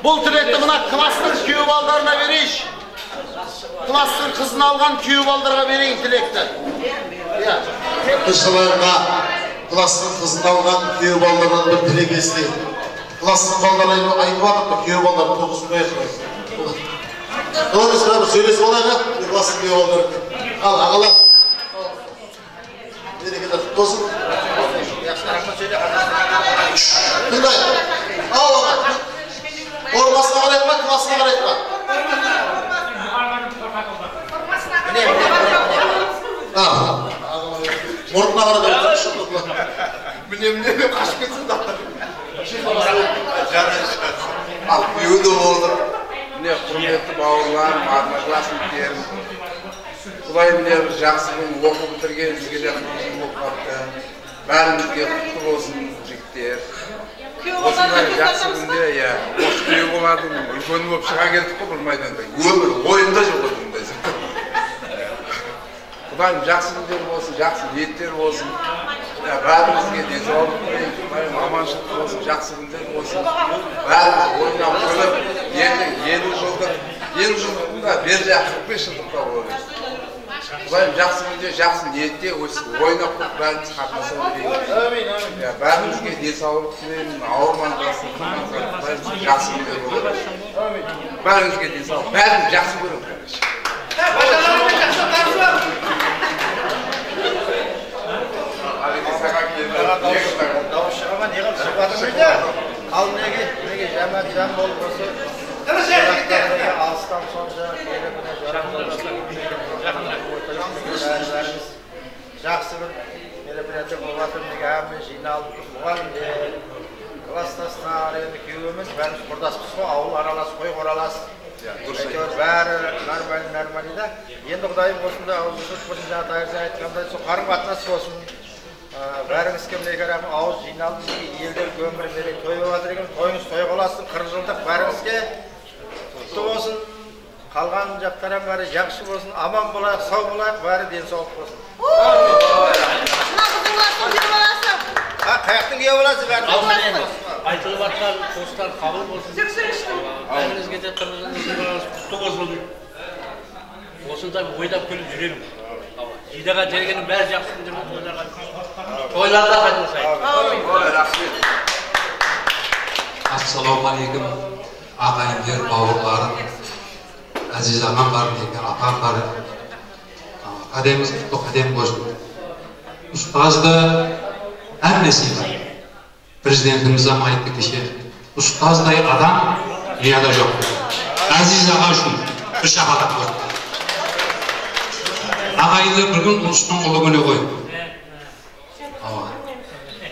[SPEAKER 1] Бұл тілекті мына кластың күйеу балдарына берейш. Кластың қызын алған күйеу балдарға берейін тілекті.
[SPEAKER 8] Кышыларға кластың қызын алған күйеу балдарынан бір тілек естейін. Кластың балдары айтып атып, күйеу балдар тоғызын байқырайын. Doğru sıra bir söylesi olacak, bir basın bir olur. Al, ağala. Nereye kadar tutulsun? Dinleyin. Al ona. Ormasına kadar etme, klasına kadar etme. Morukuna kadar etme. Münemine kaçıp etsin daha. Al, yüğüdü olur. Ne құрметті бауырлар, одноклассниктер. Құдай міне жақсы оқу бітірген бізге де қызым болып қапты. Бәрімізге құтты болсын жігіттер. Осындай жақсы күнде, иә, осы күйеу болардың үлкені болып шыға келдік қой бір майданда. Өмір ойында жоқ осындайсың. Құдайым жақсы күндер болсын, жақсы ниеттер болсын. Бәрімізге денсаулық тілеймін, Құдайым аманшылық болсын, жақсы күндер болсын. Бәріміз ойнап күліп, 50 жылдығында бер жақ 45 жылдықта болады. Құдайым жақсы күнде, жақсы ниетте ойнап тұрып бәріміз қатынаса білеймін. Бәрімізге денсаулық тілеймін, ауырмаңдасын, Құдайым жақсы күндер болады. Бәрімізге денсаулық, бәріміз жақсы көремін.
[SPEAKER 9] Дауыс шығама не қылып шығыватыр мейді? Ал неге жәмәт жан болып осы алыстан сонша жақсы бір мероприятие болып жатыр, неге әмін жиналып мұғалімдер, класстастар, енді күйеуіміз бәріміз құрдаспыз ғой, ауыл аралас, қой қоралас. Бәрі нормалида. Енді Құдайым осында ауыз сөз болсын, жаңа тайырса айтқандай, сол қарым қатынас болсын. Бәріңіз кімдей қарағым ауыз жиналып, елдер өмір берек той болып жатыр екен, тойыңыз той боласын, 40 жылдық бәріңізге құтты болсын. Қалған жақтарым бәрі жақсы болсын, аман болайық, сау болайық, бәрі денсаулық болсын. Қаяқтың күйеуі боласыз бәрі?
[SPEAKER 6] Айтылып жатқан туыстар қабыл болсын. Бәріңізге де құтты болсын. Осында ойдап күліп жүремін. Жидаға жергенің бәрі жақсы күндер болды. Тойларда қайтылсайын.
[SPEAKER 12] Ассалаумағалейкум, ағайындар, бауырларым, әзиз ағам бар, неге апам бар. Қадеміз құтты қадем болсын. Ұстазды әмнесі бар. Президентіміз айтты кеше. Ұстаздай адам дүнияда жоқ. Әзиз аға үшін бір шапалақ болсын. Ағайынды бір күн ұлыстың ұлы күні ғой.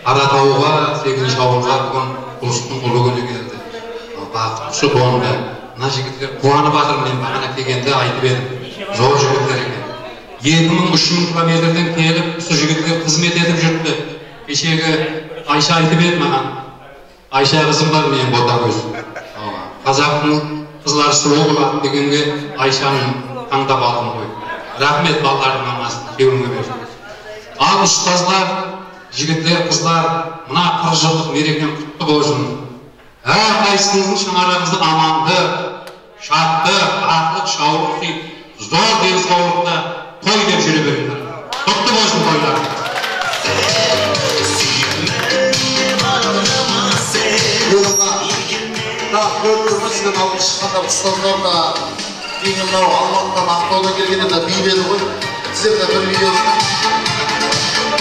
[SPEAKER 12] Аратауға, 8-ші ауылға бүгін ұлыстың ұлы күні келді. Бақытшы қуанды. Мына жігіттер қуанып жатыр, мен бағана келгенде айтып едім. Зор жігіттер екен. 2000-3000 километрден келіп, осы жігіттер қызмет етіп жүрді. Кешегі Айша айтып еді маған. Айша қызым бар менің ботагөз. Қазақтың қызлары сұлу болады дегенге Айшаның таңдап алдым ғой. Рахмет балалардың анасын кеуіңе берсін. Ал ұстаздар, жігіттер, қызлар, мына 40 жылдық мерекең құтты болсын. Әрқайсыңыздың шаңырағыңызды аманды, шатты, бақыт, шаулық дейді, зор денсаулықта той деп жүре беріңдер. Құтты болсын тойлар.
[SPEAKER 1] Көрдіңіз сізден алып шыққанда ұстаздар да кейін мынау Алматыдан Ақтаудан келгенде де би беді ғой. Сіздер де бір видео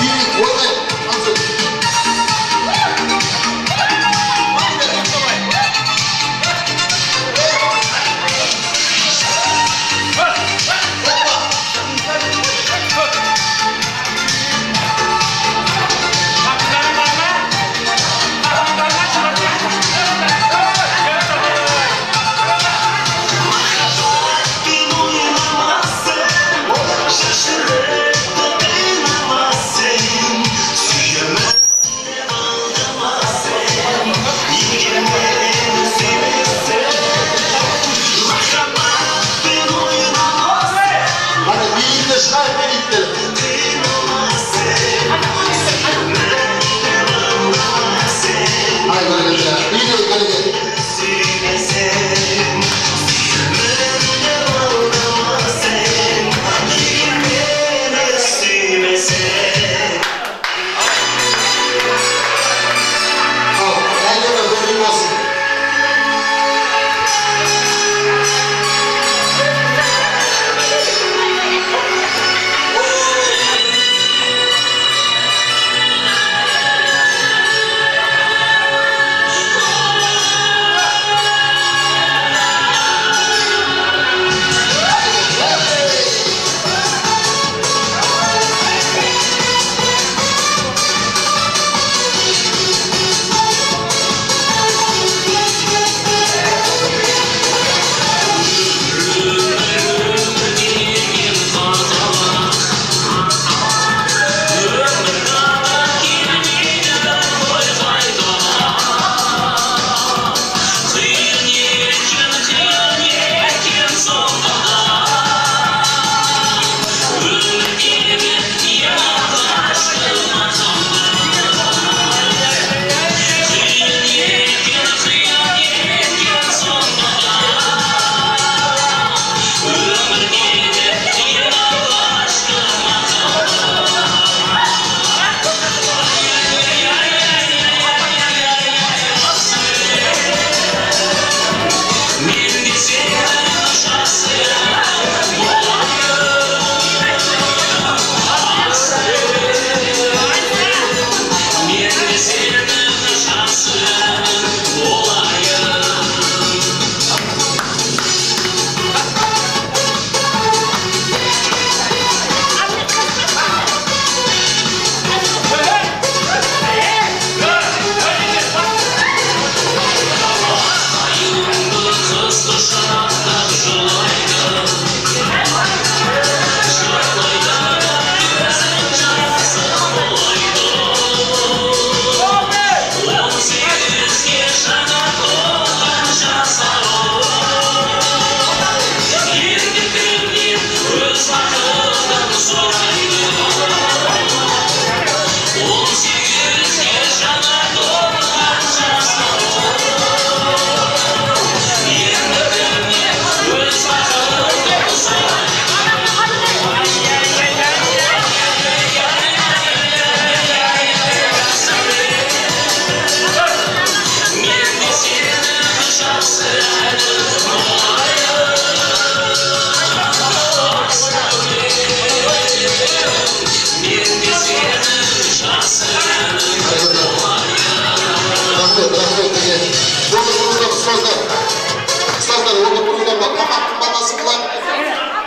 [SPEAKER 1] би ойнай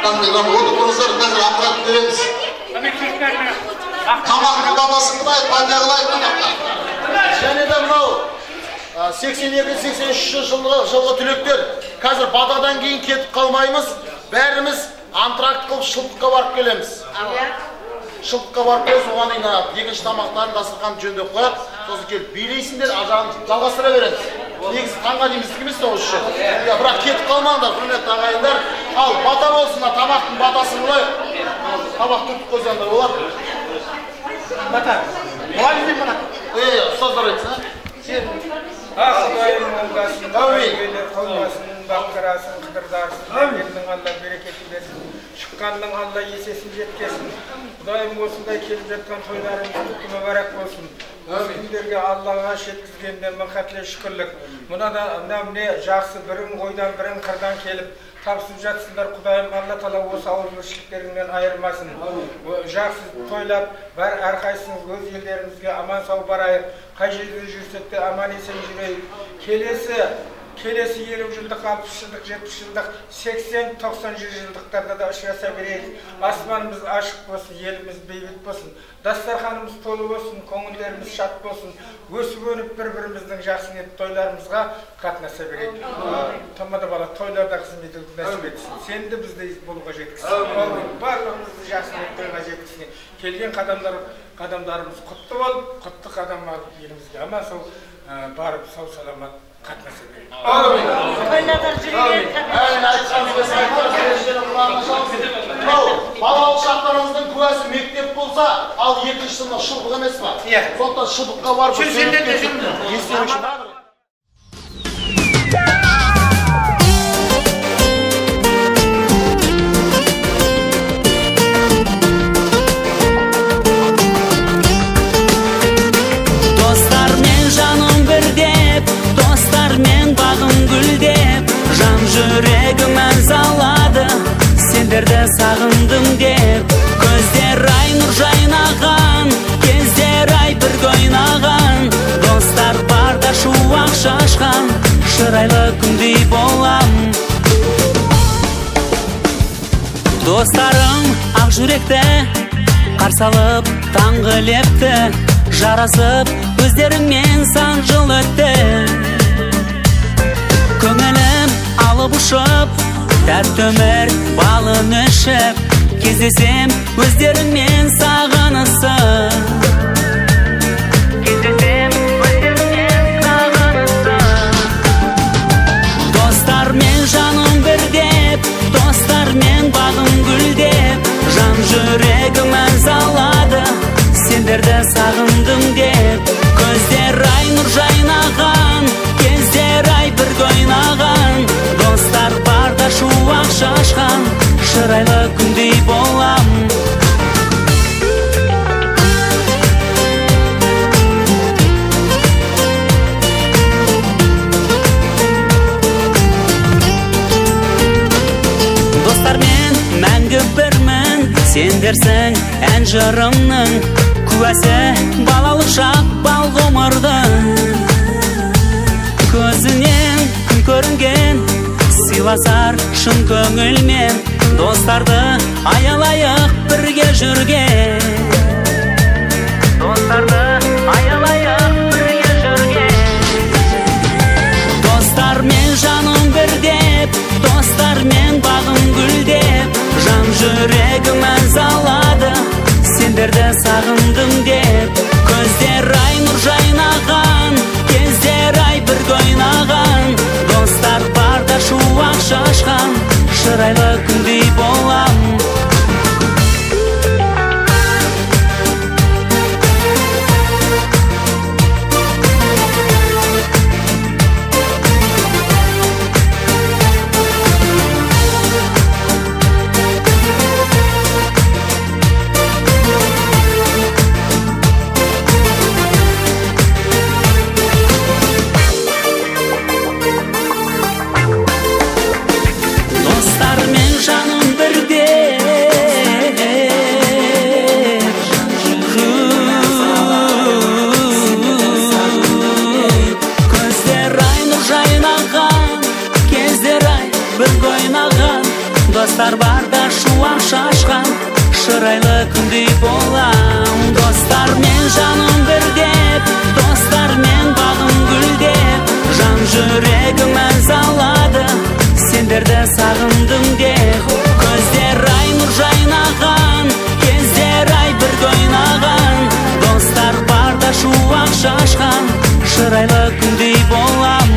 [SPEAKER 1] Tamam, otururlar, hazır apparat veririz. Tamamın babasını da pandağılayı tamamlar. Және de мынау 82-83 жылғы түлектер қазір батадан кейін кетіп қалмаймыз. Бәріміз антракт қылып шылдыққа барып келеміз. Шылдыққа барып келеміз, оған дейін екінші тамақтарын дастархан жөндеп қояды. Сосын келіп билейсіңдер, ажағын жалғастыра береміз. Негізі таңға дейміздік емес та осы. Бірақ кетіп қалмаңдар, құрметті ағайындар. Ал бата болсын, тамақтың батасын қойып, табақ тұтып қойсаңдар болады.
[SPEAKER 9] Бата. Мұғалімден бата.
[SPEAKER 1] Ұстаздар айтсын,
[SPEAKER 9] Құдайым оңдасын, көйле қоймасын, бақтырасын, қыдырдарсын, елдің Алла берекетін берсін, шыққанның Алла есесін жеткесін. Құдайым осындай келіп жатқан тойларымыз мүбәрәк болсын. Күндерге Аллаға жеткізгенде мың қатле шүкірлік. Мұна да міне жақсы бірін қойдан, бірін қырдан келіп тапсып жатсындар. Құдайым Алла тала осы ауызбіршіліктеріңнен айырмасын. Жақсы тойлап, бар әрқайсыңыз өз елдерімізге аман сау барайық. Қай жерде жүрсек те аман есен жүрейік. Келесі 50 жылдық, 60 жылдық, 70 жылдық, 80, 90, 100 жылдықтарда да ұшыраса берейік. Аспанымыз ашық болсын, еліміз бейбіт болсын, дастарханымыз толы болсын, көңілдеріміз шат болсын, өсіп-өніп бір-біріміздің жақсы ниет тойларымызға қатынаса берейік. Тамада бала тойларда қызмет етуді нәсіп етсін. Сен де бізде болуға жеткізсін. Барлығымызды жақсы ниет тойға жеткізсін. Келген қадамдарымыз құтты болып, құтты қадам алып, елімізге аман сау барып сау саламат қатынаса берейік.
[SPEAKER 1] Балалық шақтарымыздың куәсі мектеп болса, ал екінші сынып шылбық емес па? Сондықтан шылбыққа барып
[SPEAKER 13] Мен бағым гүлдеп, жан жүрегім ән салады, сендерді сағындым деп. Көздер ай нұр жайнаған, кездер ай бірге ойнаған, достар барда шуақ шашқан, шырайлы күндей болам. Достарым ақ жүректі, қарсалып таңғы лепті, жарасып өздерімен сан жыл өтті. Көңілім алып ұшып, тәтті өмір балын ішіп, кездесем өздерімен сағынысып. Достармен жаным бірдеп, достармен бағым гүлдеп, жан жүрегім ән салады, сендерді сағындым деп. Көздер ай нұр жайнаған, кездер ай бірге ойнаған, достар барда шуақ шашқан, шырайлы күндей болам. Достармен мәңгі бірмін, сендерсің ән жырымның куәсі, балалық шақ бал ғұмырдың. Көзінен күн көрінген, сыйласар шын көңілмен, достарды аялайық бірге жүрген. Достарды аялайық бірге жүрген. Достармен жаным бірдеп, достармен бағым гүлдеп, жан жүрегім ән салады, сендерді сағындым деп. Көздер ай нұр жайнаған, кездер ай бірге ойнаған, достар барда шуақ шашқан, шырайлы күндей болам. Достар барда шуақ шашқан шырайлы күндей болам. Достармен жаным бірдеп, достармен бағым гүлдеп, жан жүрегім әз алады, сендерді сағындым деп. Көздер ай нұр жайнаған, кездер ай бірге ойнаған, достар барда шуақ шашқан шырайлы күндей болам.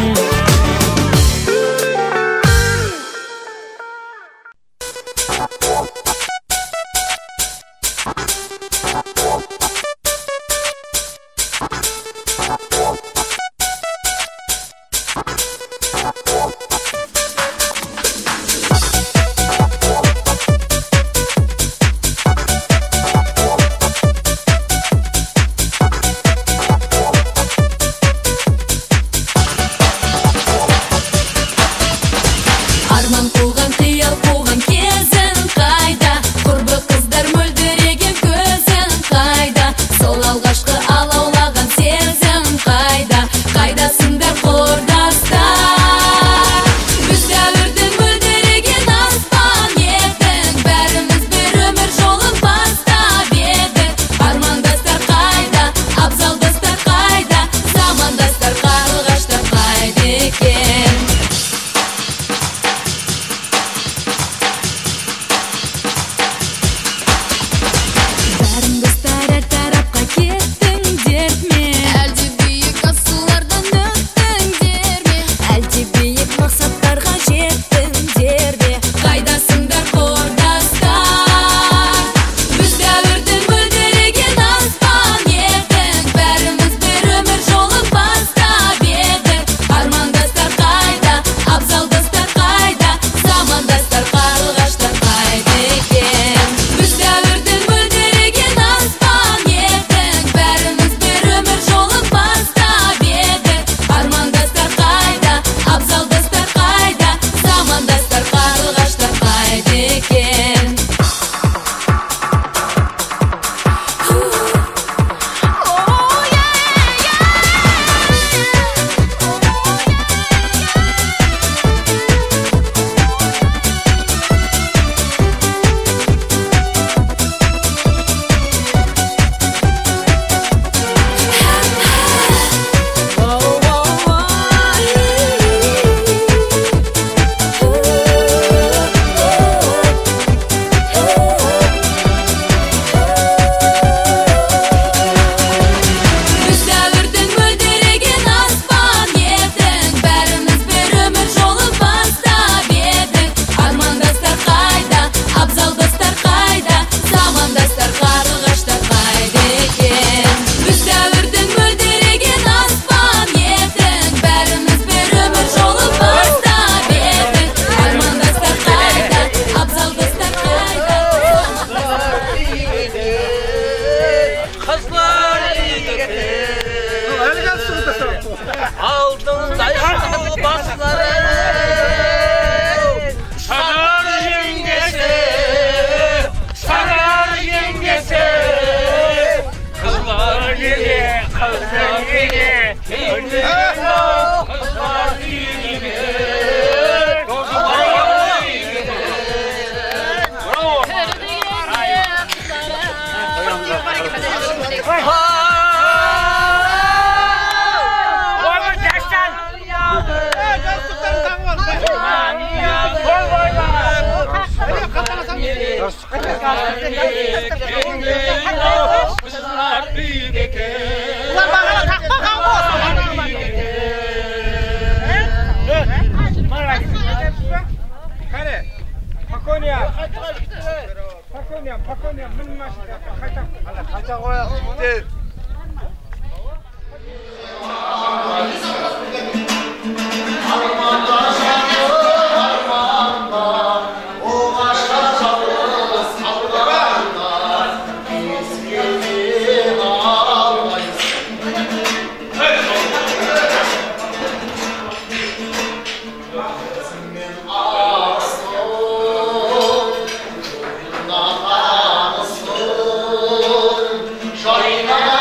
[SPEAKER 1] Şahina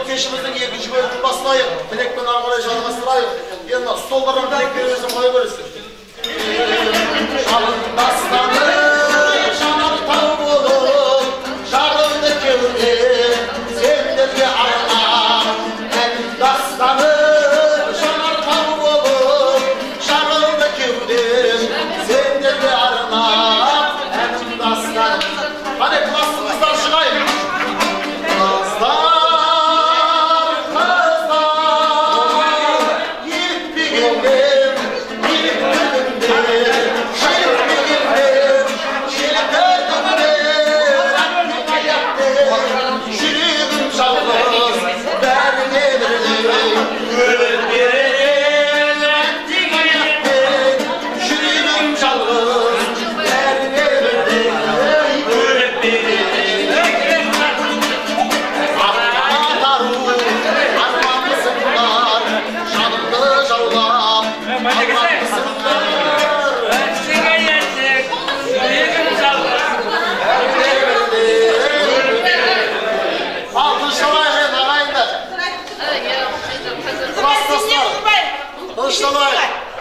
[SPEAKER 1] Keşimizin ikinci bölümünü baslayıp, bilekten arkaya çalmasırayıp, yanına stollardan bilek veriyorsun, koyu verirsin. Şalın dastanı, şanar tavuğu, şarıldı kevdi, sende bir arna. En dastanı, şanar tavuğu, şarıldı kevdi, sende bir arna. En dastanı. Hadi klasımızdan çıkayım.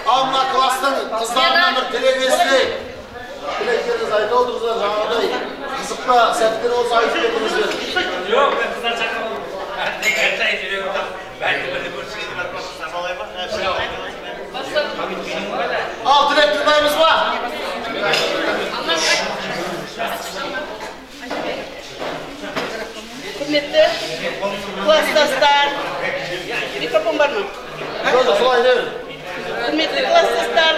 [SPEAKER 1] Amma klasın kızlarından bir televizyon. Bilekleriniz ayda oldunuzlar жаңағыдай қызықта сәттер olsa айтып кетіңіздер.
[SPEAKER 14] Жоқ, мен қыздар шақырмадым. Тек айтайын жүрегім тап. Бәлки бірде көрсеңіз бармақсыз солай ма?
[SPEAKER 1] Ал, тілек тыңдаймыз ба?
[SPEAKER 15] Құрметті класстастар, микрофон бар ма?
[SPEAKER 1] Жоқ, солай дер.
[SPEAKER 15] Құрметті класстастар,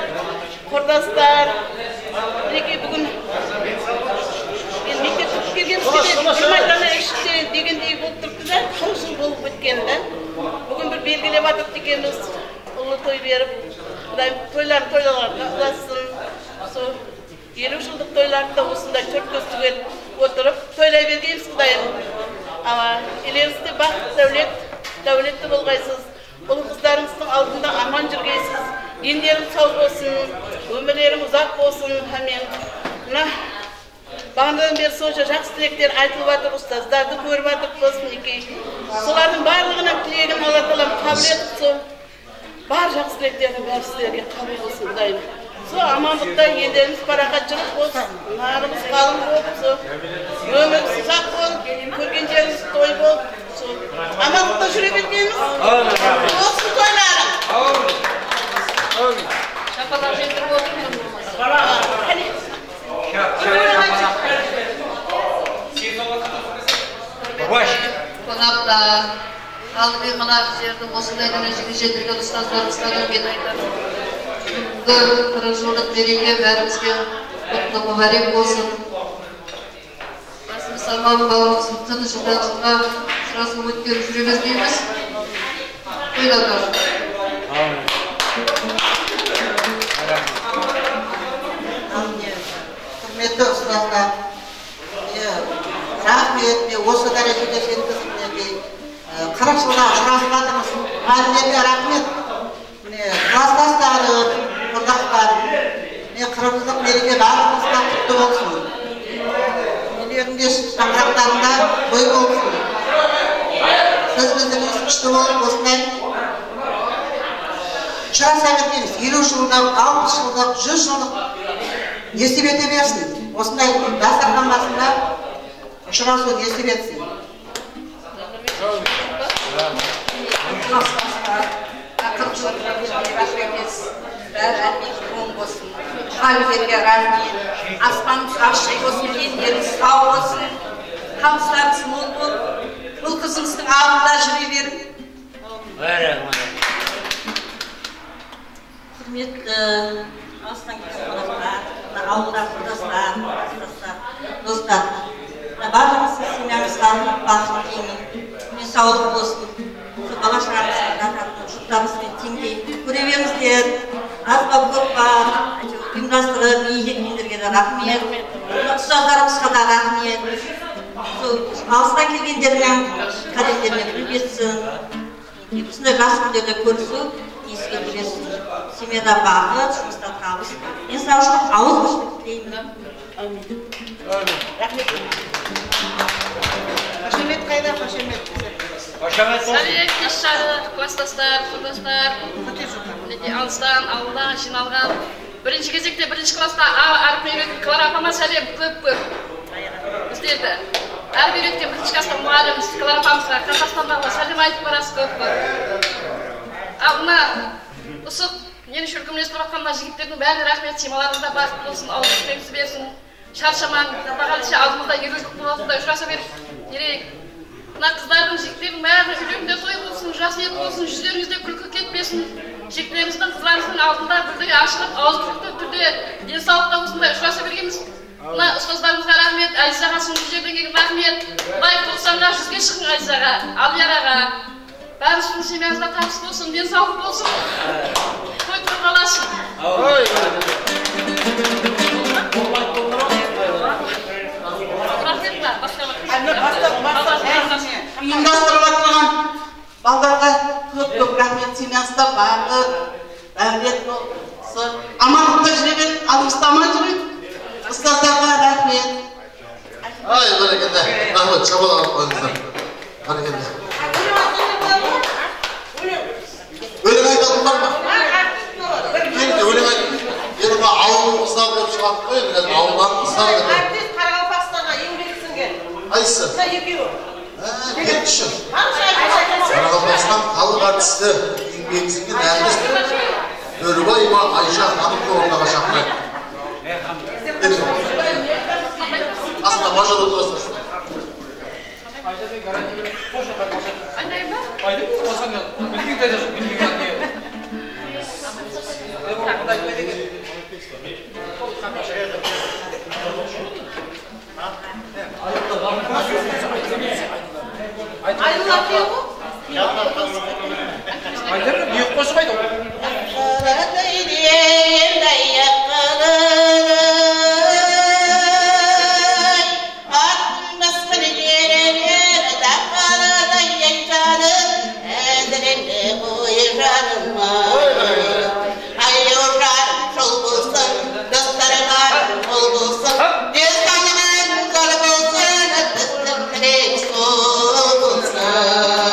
[SPEAKER 15] құрдастар, мінекей бүгін мектепке келгенімізде 20 дана іште дегендей болып тұрды да, сол жыл болып өткенді. Бүгін бір белгілеп атып дегеніміз ұлы той беріп, тойларын тойлағанласын, сол 50 жылдық тойларды осындай төрт көз түгел отырып, тойлай бергеніміз құдайым. Елеріңізде бақыт, дәулетті болғайсыз. Бұл қыздарыңыздың алдында аман жүргейсіз. Дендерің сау болсын, өмірлерің ұзақ болсын. Амин. Бағанадан бері сонша жақсы тілектер айтылып жатыр, ұстаздарды көріп жатырмыз мінекей. Солардың барлығына тілегім Алла Тағалам қабыл етіп, бар жақсы тілектердің бәрі сіздерге қабыл болсын құдайым. Сол амандықта елдеріңіз парақат жүріп болсын, нарымыз қалың болып, өміріміз ұзақ болып, көрген жеріміз той болып, амандықта жүре бергеніміз. Осы тойларың. Шапалақ жеңдіріп отырмын.
[SPEAKER 2] Қонақта, алдымен мына біздердің осындай дәрежеге жетірген ұстаздарымыздан мен айтамын. Бүгінгі 40 жылдық мереке бәрімізге құтты мүбәрек болсын. Басымыз аман бауырымыздың тыныш жылдан жылға сырасын өткеріп жүреміз дейміз. Тойланар.
[SPEAKER 16] Құрметті ұстаздар, рахмет, осы дәрежеге жеткізіп, 40 жылда ұшырасыватырмыз. Ғалімдерге рахмет. Класстастары, құрдақтар, 40 жылдық мереке барлығымызға құтты болсын. Үйлерінде шаңырақтарында той болсын. Сіз біздің күшті болып осындай ұшыраса бергеніз 50 жылдық, 60 жылдық, 100 жылдық естіп ете берсін. осындай дастархан басында ұшырасу несіп етсін.
[SPEAKER 2] Haliflerге рахмет. Аспанымыз ашық болсын, елдеріміз сау болсын, табыстарымыз мол болып, бұл қызымыздың алдында жүре берін.
[SPEAKER 5] Құрметті алыстан келген қонақтар, ауылдағы құрдастар, достар, барлығыңыздың семьяңызға бақыт тілеймін. Денсаулық болсын. Бала шағамыздың жұптарымызбен теңдей көре беріңіздер. Аз ба көп ба ұйымдастырып, ниеттендерге де рахмет. Ұстаздарымызға да рахмет. Алыстан келгендермен қадемдермен үлгерсін. Осындай жас күндерде көрісу еске берсін. Семьяда бақыт, жұмыста табыс. Денсаулық, ауызбірлік тілеймін.
[SPEAKER 16] Рахмет. Қошемет қайда, қошемет?
[SPEAKER 17] Сәлем, кеш жарық, класстастар, құрдастар, алыстан, ауылдан жиналған. Бірінші кезекте, бірінші класста әріп үйреткен Клара апама сәлем, көп-көп. Біздерді. Әріп үйреткен бірінші класста мұғаліміз Клара апамызға, Қазақстандағы сәлем айтып барасыз көп-көп. Мына осы нені шүркімлес тұраққанда жігіттердің бәріне рахмет, семаларыңызда бақыт болсын, ауылдық темізі берсін. Шаршамаң, бағалыша алдымызда ерлік болатында ұшыраса беріп ерейік. Мына қыздардың, жігіттердің бәрі жүрегінде той болсын, жас ет болсын, жүздеріңізде күлкі кетпесін. Жігіттеріңіздің, қыздарыңыздың алдында бірдей ашылып, ауызбірлікті түрде денсаулықта осындай ұшыраса бергенбіз. Мына ұстаздарымызға рахмет, Айзаға соңғы жерден келген рахмет. Бай 90-ға 100-ге шығың Айзаға, Алияраға. Бәрісінің семьяңызда табыс болсын, денсаулық болсын. Той тұрғаласын.
[SPEAKER 16] Ұйымдастырып отырған балдарға көп рахмет, семьясында бақыт, дәулет болсын. Амандықта жүре беріп, алғыстамай жүрейік. Ұстаздарға рахмет.
[SPEAKER 1] Ай, бәрекелді. Рахмет, шабал алып қойыңыздар. Бәрекелді. Өлең айтатын бар ма? Енді өлең айтын. Енді ауыл қыздар деп шығарып қойын, ауылдан қыздар деп.
[SPEAKER 11] Артист Қарақалпақстанға еңбек сіңген.
[SPEAKER 1] Қайсы?
[SPEAKER 11] Екеуі.
[SPEAKER 1] Кетші. Қарақалпақстан халық артисті еңбек сіңген әртіс Бөрібай ма Айша ханым орындаға шақырайық. Астында мажор отырасыз.
[SPEAKER 16] Thank you.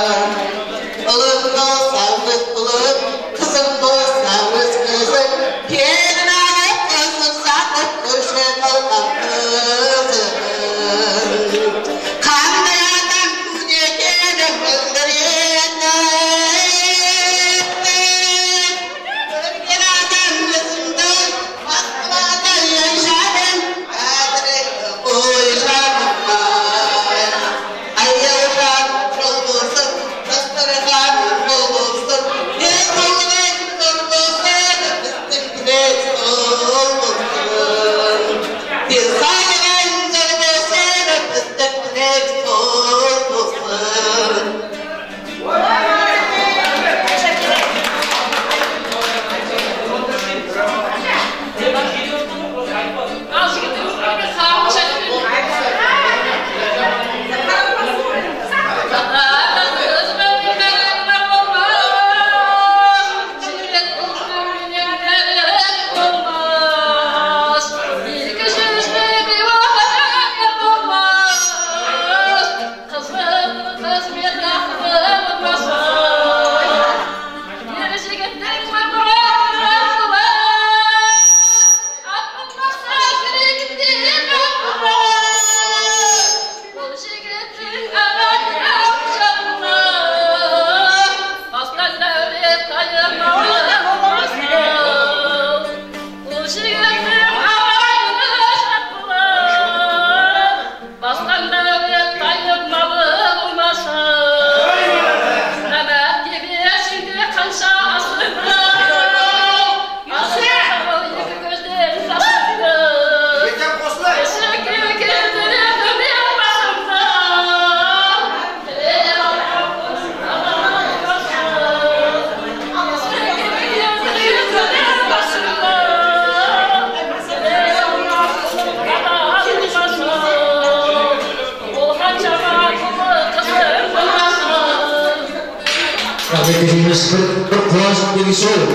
[SPEAKER 12] Elimiz bir kuvazın bilgisi olur.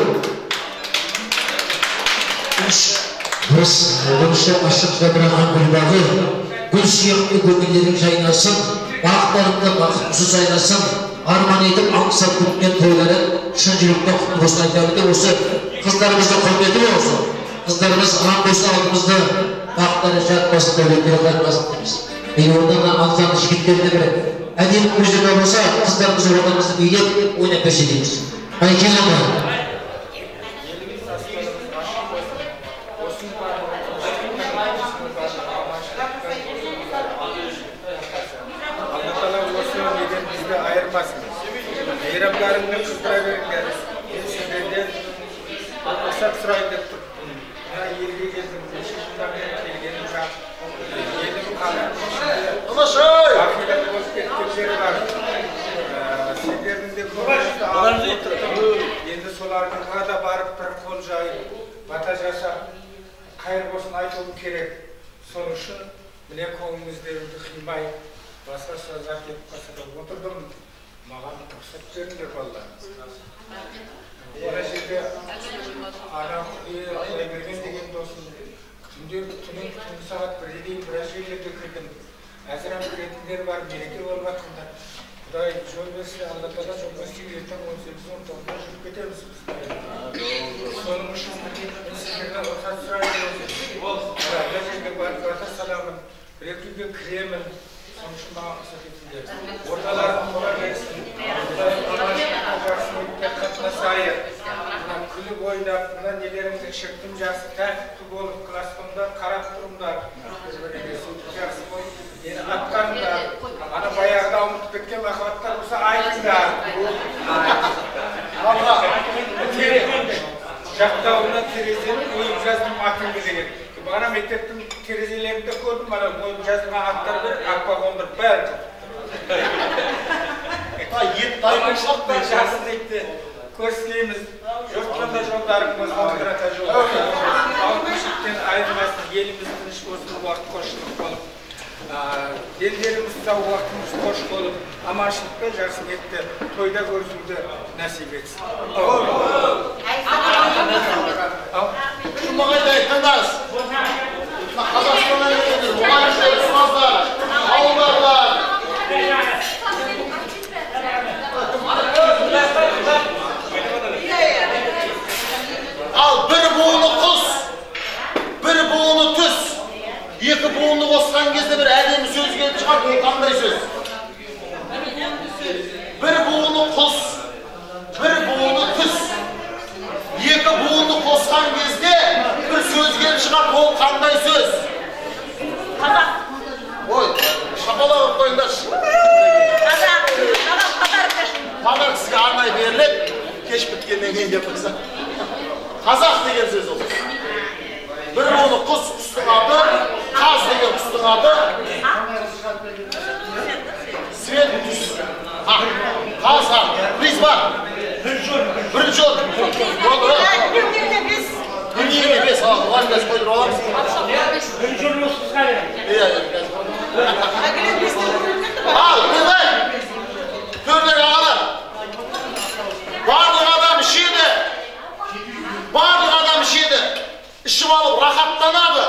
[SPEAKER 12] Biz dönüşte aşıkta bırakan bir bağı, gül siyaklı gönüllerin jaynasın, bağıtlarında bakımsız aynasın, arman edip anksa kutken toyları, şıncılıkta kutlu olsun aytabıda olsun, kızlarımızda kuvveti olsun, kızlarımız alan olsun altımızda, bağıtları şartmasın, devletleri kalmasın demiş. Beni oradan altan şirketlerinde bile, әдемі музыка болса, қыздарымыз отанымызды билеп, ойнап берсе дейміз. Айкен аға.
[SPEAKER 4] Алла Тағала осы неден бізді айырмасын. Мейрамдарыңды қыздыра беріңдер. Мен сіздерден рұқсат сұрайын деп тұрмын. Мына елге келдім, неше жылдардан келгенім жоқ. Елім қаланың ішінде ақиқат болып кеткен жері бар. Сендердің де көңіліңізді алып отырдым. Енді соларға да барып бір қол жайып, бата жасап, қайыр болсын айтуым керек. Сол үшін міне көңіліңіздеріңді қимай, басқа сөздер кетіп қалса да отырдым. Маған рұқсат беріңдер балалар. Ана жерде ана құдай берген деген досым түнде түнін сағат 1-ге дейін біраз жерлерге кірдім. Әзір әміретіндер бар, мереке болып жатқандар. Құдай жол берсе, Алла Тағала жол берсе, ертең 18-19-да жүріп кетеміз. Соның үшін мен сіздерден рұқсат сұрайын. Ана жерге барып бата саламын, бір-екі үйге кіремін. Соның үшін маған рұқсат етіңдер. Орталарың бола берсін. Қатынасайық. Күліп ойнап, мына нелеріңді шектім жақсы, тәртіпті болып, классымда қарап тұрыңдар. Бір-біріне сөйтіп жақсы қой. Мені атқандар. Ана баяғыда ұмытып кеткен махаббаттар болса айтыңдар. Жақтауына терезенің ойып жаздым атыңды деген. Ана мектептің терезелерінде көрдім, ана ойып жаздың аттар бір, ақпа қондыр бәрі жоқ. Ет дайын шақтай жақсы дейді. Көріскейміз, жұртқанда жолдарыңыз алдырата жолдар. Алғышықтен айырмасын, еліміз тыныш болсын, уақыт қошылық болып. Елдеріміз сау уақытымыз қош болып, аманшылықпен жақсылықпен тойда көрісуді нәсіп етсін.
[SPEAKER 1] Жұмағайдай тыңдаңыз. Қазақстаннан келдіңіз, мұғалімдер, ұстаздар, ауылдарлар. Ал бір буыны құс, бір буыны түс, екі буыны қосқан кезде бір әдемі сөз келіп шығады, ол қандай сөз? Бір буыны құс, бір буыны түс, екі буыны қосқан кезде бір сөз келіп шығады, ол қандай сөз? Қазақ. Ой, шапалақ қойыңдаршы. Қазақ сізге арнай беріледі, кеш біткеннен кейін деп тұрса. Қазақ деген сөз ол. Бір буыны құс, құстың аты, қаз деген құстың аты. Свет түс. Қаз ақ. Приз бар. Бір жол. Дүниеге бес. Дүниеге бес. Олар бес қойдыр оламыз. Бір жол мұсыз қалай. Ал, бұлдай. Төрдегі ағалар. Барлық адам ішеді. Барлық адам ішеді. Ішіп алып рахаттанады.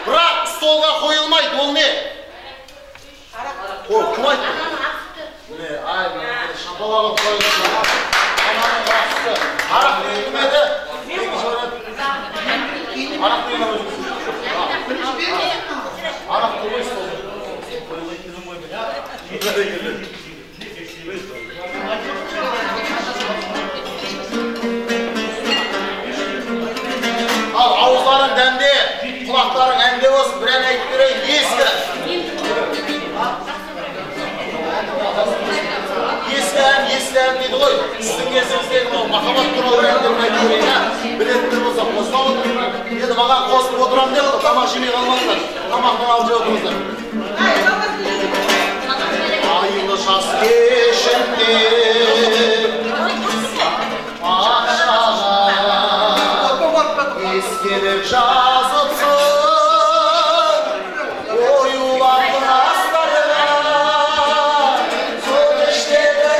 [SPEAKER 1] Бірақ столға қойылмайды. Ол не? О, кім айтты? Не, ай, шапалағын қойылды. Ананың рахаты. Арақ дейім еді? Арақ дейім еді? Арақ қоймай столға. Ал ауызларың дәмде, құлақтарың әнде болсын, бір ән айтып берейін, ескі. Ескі ән дейді ғой, сіздің кезіңіздегі махаббат туралы әндерін айтып берейін, білетіндер болса қосылап отырыңдар. Енді маған қосылып отырам деп отыр, тамақ жемей қалмаңыздар, тамақтан алып жеп отырыңыздар. Айлы жаз кешінде ескеріп жазыпсың оюлардың астарына сол іштегі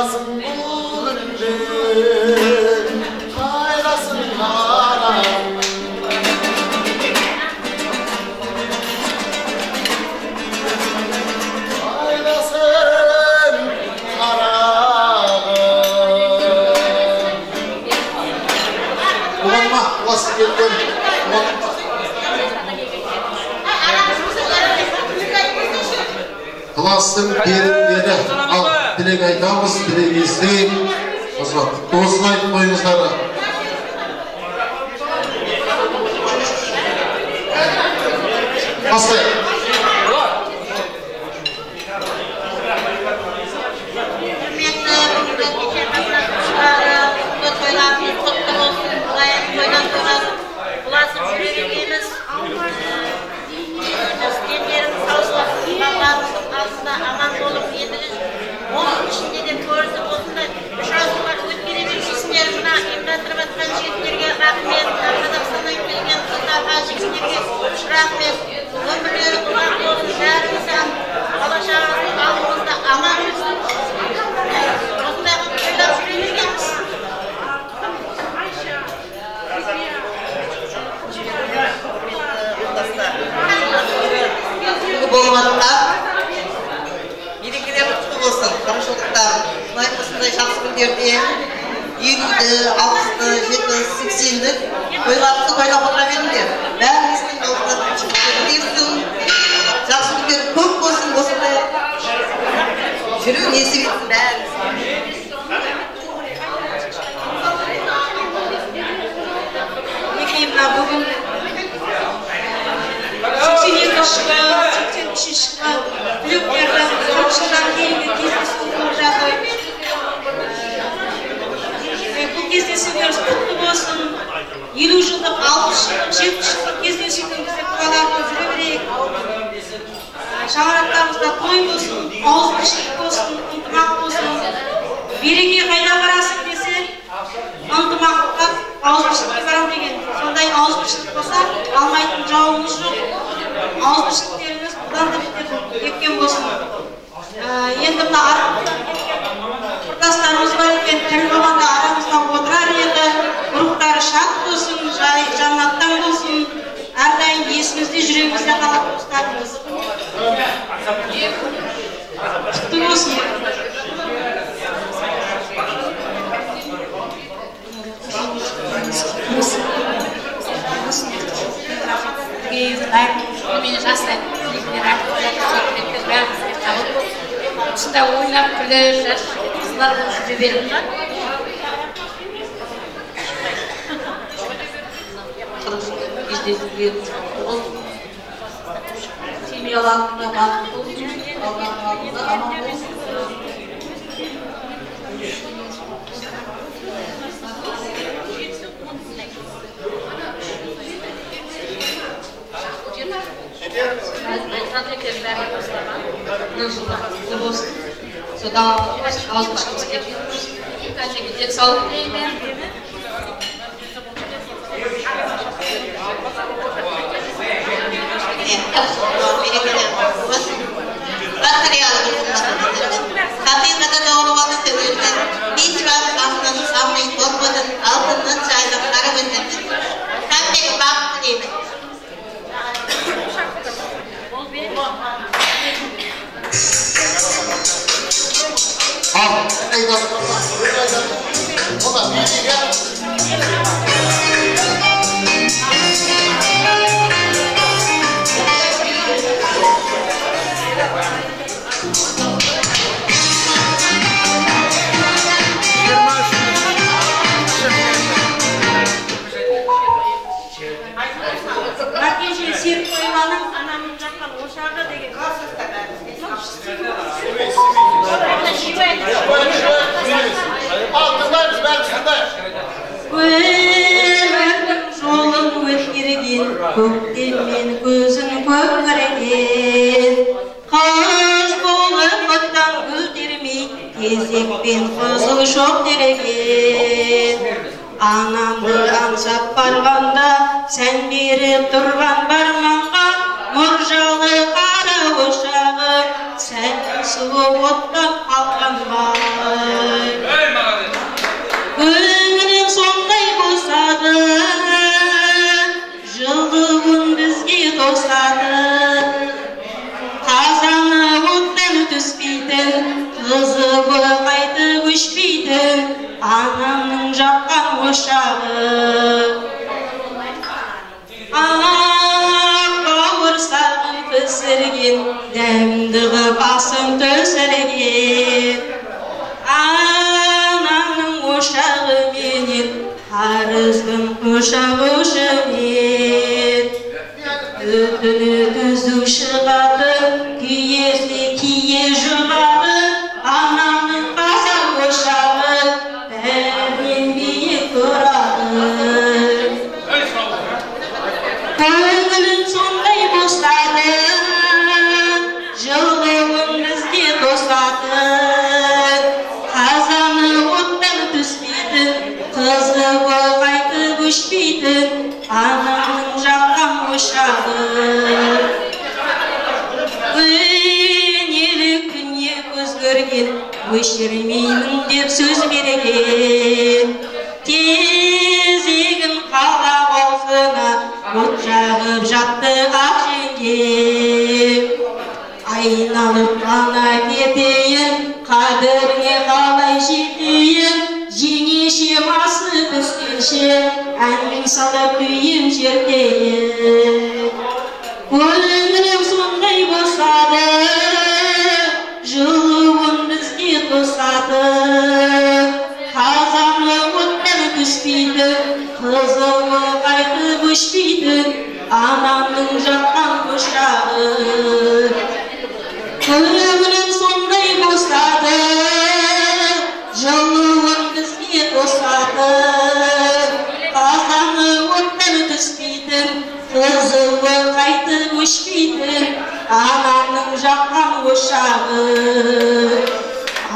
[SPEAKER 1] Kaynaсын bu günde, kaynasın karam. Kaynasın karam. Ulanma, olası geldim. Klasın berinleri, al, dilek aytamız, dilek izleyin. Dostun ayıp koyunuzları. Aslı.
[SPEAKER 5] Aman olup yediniz. Onun içinde de körüzü olsun da şahsılar ötkeremek isimler buna emrettirmeden şehitlerge rahmet, Kazakistan'dan gelgen kızlar haciklerge rahmet, ömürleri kulak olsun, şehrimizden alaşağımızın alnımızda aman olsun. Dostlarım köyler sürüyoruz. Bu bolmadıkta olsun, karışıklıklar, şunday şahsı günlerde 20'de, 60'da, 70'de, 80'de toylarımızı toylap oturabildi. Bärimizin altından çıkıp şahsı günleri köp olsun, olsun da çürüğün esi bitsin bärimiz. Nekeyim ben bugün 87 yaşında, 83 yaşında Lübner'den, Karşı'dan gelin gezmesi olacak. Bu gezmesiyoruz, kutlu olsun. 20 yıllık, 60 yıllık, 70 yıllık gezmesiyoruz. Bize buralarda sürebilirek. Şamaratlarımızda toy olsun, ağızmışlık olsun, ıntımak olsun. Biriki kayda varasın dese, ıntımaklıklar ağızmışlık varam degen. Sonday ağızmışlık olsa, almaytın cevabımız yok. Ağızmışlıklarımız buradan da bitken olsun. Endi mına aramızdan ketken kurdaşlarımız var ekan, tiri bo'lganda aramızdan o'tirar edi. Ruhlari shod bo'lsin, jannatdan bo'lsin. Har doim esimizda, yuragimizda qolib do'stlarimiz. Qutlug' bo'lsin.
[SPEAKER 17] Meni жастай осында ойнап күліп қыздар болып жүре беріңдер.
[SPEAKER 2] Кездесулер ол семьяларында бақыт болсын, балаларымызда аман болсын.
[SPEAKER 17] Содан алғашқымыз келгенбіз. Қазіргі денсаулық тілеймін.
[SPEAKER 2] Hakikaten doğruladı seviyorlar. Hiç vakit aslında samayı korkmadan altından çaylıkları gönderdim. Sen beni bak diyeyim.
[SPEAKER 1] Al, eyvallah. O da bir gel.
[SPEAKER 5] Herkese sirk koymanın anamın yapkan oşarda degen.
[SPEAKER 1] Altındayız, ben üstündeyim.
[SPEAKER 5] Ömrüm жолын өткерген көктеммен көзін көгерген қыз болып оттан гүлдермей кезекпен қызыл шоқ тереген анамды аңсап барғанда сән беріп тұрған барманға мұржалы қара ошағы сән суы оттап қалған балы anamның жаққан ошағы. Бауырсағын пісірген, дәмді ғып асын төсірген. Анамның ошағы менен, қарыздың ошағы мен. Түтіні түзу шығады, күйесі кие жұғады. Анамның қазан ошағы, бәрінен биік тұрады. Көңілін сондай босады, жылуын бізге тосады. Қазаны оттан түспейтін, қызы бол қайтып өшпейтін, анамның жаққан ошағы. Өнелі күнне көз көрген, өшірмеймін деп сөз берген. Тезегін қалап аузына, от жағып жатты ақ жеңгем. Айналып қана кетейін, қадіріне қалай жетейін. Жеңешем асы түскенше, әннің салып күйім жердейін. Көңілім сондай босады, жылуын бізге тосады. Қазаны оттан түспейді, қызығы қайтып өшпейді, анамның жаққан ошағы. Көңілім сондай босады, жылуын бізге тосады. Қазаны оттан түспейді, қызығы қайтып өшпейді, анамның жаққан ошағы.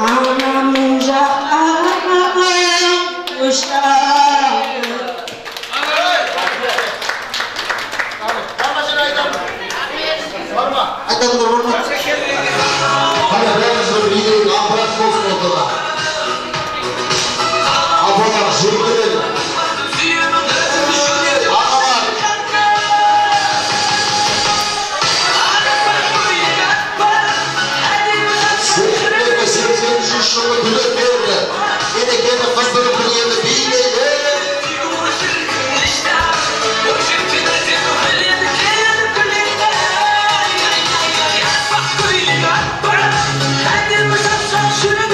[SPEAKER 5] Анамның жаққан ошағы.
[SPEAKER 1] Hadi beraber videoyu apparat olsun ortada. Apparat zırhlı. Şunu bülük verdi. Yine kendi kızdırıp bir yerde bilmeydi.
[SPEAKER 13] Hadi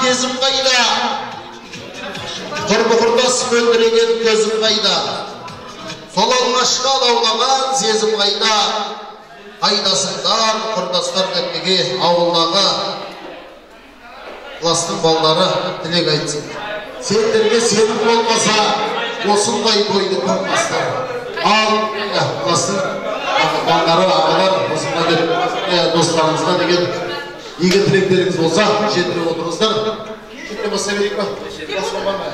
[SPEAKER 1] сезім қайда? Құрбы-құрдас мөлдіреген көзім қайда? Сол алғашқа лаулаған сезім қайда? Қайдасыңдар, құрдастар көкеге ауылдағы кластың балдары тілек айтсын. Сендерге сенім болмаса, осындай тойды көрмастар. Ал кластың балдары, ағалар, осындай достарыңызға деген игі тілектеріңіз болса, жетіліп отырыңыздар. Şimdi basa vereyim mi? Basma bana.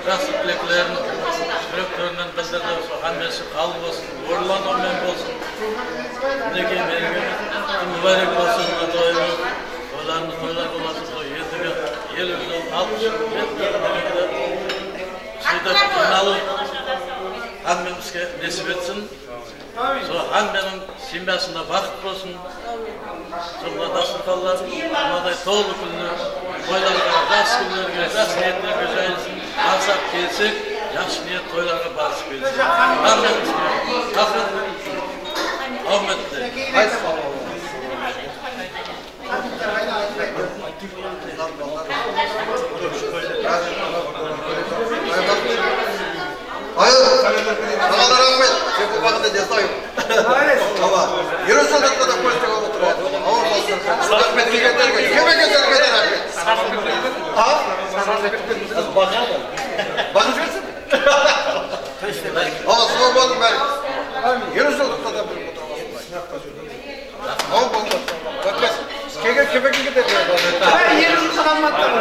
[SPEAKER 18] Жақсы тілектерін жүректерінен білдірді. Хаммесі қалып болсын, орыланумен болсын. Мінекей мереке мүбәрек болсын, ойларымыз тойлар болатын ғой. Ендігі еліміздің 60 жыл сөйтіп жиналып хаммемізге несіп етсін. Сол хамменің семьясында бақыт болсын. Сонда дастархандар мынадай толы күнді тойларға, жақсы күндерге, жақсы ниеттерге жайылсын. Мақсат келсек, жақсы ниет тойларға барысып келсін. Хаммемізге рахмет. Ahmet'le.
[SPEAKER 19] Hayır, sana rahmet. Çünkü bakın da cezayım. Ama yürü sokakta da polisle oturuyor. Ağır basın. Rahmet gider ki. Kime gider rahmet? Ha? Bakın mı? Bakın mısın? Ama sormadım ben. Yürü sokakta da bir Ağır basın. Bakın. Kime gider?
[SPEAKER 9] Ben yerimi salanmadım.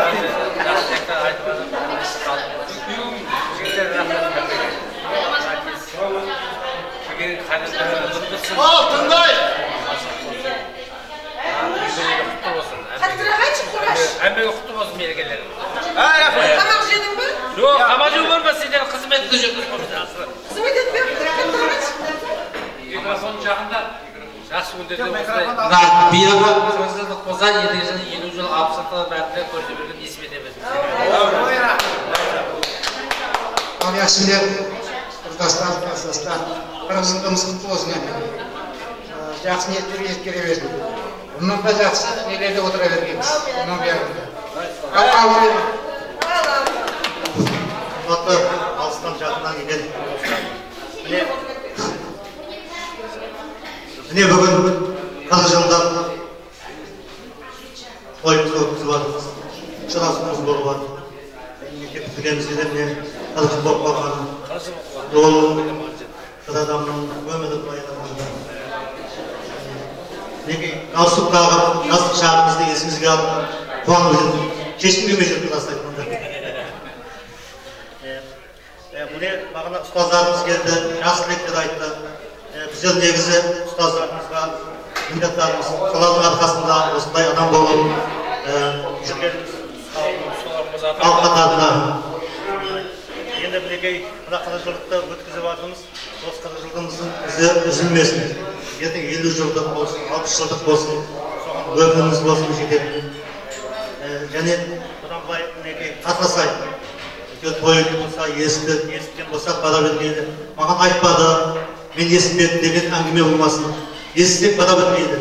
[SPEAKER 1] Altınday!
[SPEAKER 6] Әмбе құтты болсын мерекелерің.
[SPEAKER 11] Тамақ жедің бе?
[SPEAKER 6] Жоқ, тамақ жеу көрмес, сендер қызметті жүрдіңіз.
[SPEAKER 11] Қызмет етпей,
[SPEAKER 6] микрофон жағында. Жақсы күндерде осылай. Биылғы тәуелсіздік болса, 50 жыл 60 жылдар бәрінде көрсетілген есіп етеміз.
[SPEAKER 4] Yaxşılar, dostlar, klasslar, Qırğızstığımız құтты болсын. Жақсы ниеттерге ескере бердік. Bundan da жақсы nelerde отыра бергенбіз. Bundan beri.
[SPEAKER 19] Atlı alsından жақыннан келген. Міне бүгін Қырғызстандан тойымызды өткізіп жатырмыз. Шырасымыз болып жатыр. Мемлекет бітіргенімізде де міне Қырғыз болып қалғаны. Ол бір адамның өмірі баяндағанда. Неге галстуктағы жастық шағымызды есімізге алып, қуанып жүрдік. Кешім келмей жүрдік рас айтқанда. Міне бағана ұстаздарымыз келді, жақсы тілектер айтты. Біздер негізі ұстаздарымызға міндеттарымыз солардың арқасында осындай адам болып жүргеніміз халық қатарында. Енді мінекей мына 40 жылдықты өткізіп жатырмыз. Осы 40 жылдығымыздың ізі үзілмесін. Ертең 50 жылдық болсын, 60 жылдық болсын, өміріміз болсын жетеді. Және бұдан былай мінекей қатынасайық. Тойы болса, есіткен болса, бара бергенде маған айтпады, мен естімедім деген әңгіме болмасын. Естісек бара бермейді.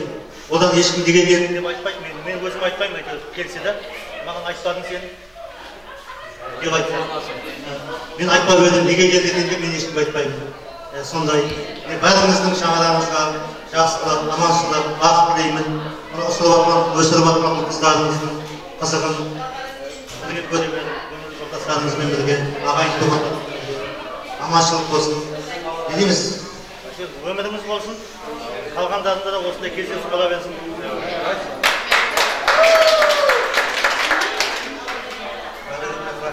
[SPEAKER 19] Одан ешкім деген едім деп айтпайды. Мен өзім айтпаймын, келсе де маған айтпадың сен деп айтпайды. Мен айтпап едім, неге келгенде мен ешкім айтпаймын. Сондай бәріңіздің шаңырағыңызға жақсылық, аманшылық, бақыт тілеймін. Өсіріп жатқан қыздарыңыздың қызығын бірге көре беріп, жолдастарыңызбен бірге ағайын туғандар аманшылық болсын. Не дейміз? Өміріміз болсын, қалғандарында да осындай кездесіп бола берсін.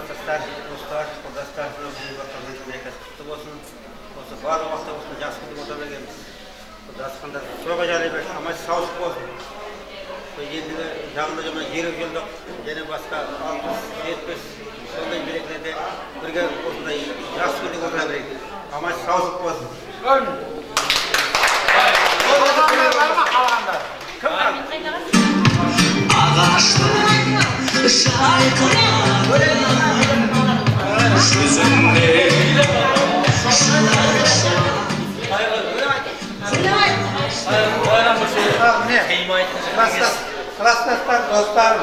[SPEAKER 19] Достар, құрдастар, құтты болсын. Осы барлық уақытта осындай жақсы күнде отыра бергенбіз. Дастархандар соға жарай берсін, аман саулық болсын. Ендігі жағында жаңа жері жылдық, және басқа 60-70 сондай мерекелерде бірге осындай жақсы күнде отыра берейік. Аман саулық болсын.
[SPEAKER 9] Klasdaşlar, dostlarım.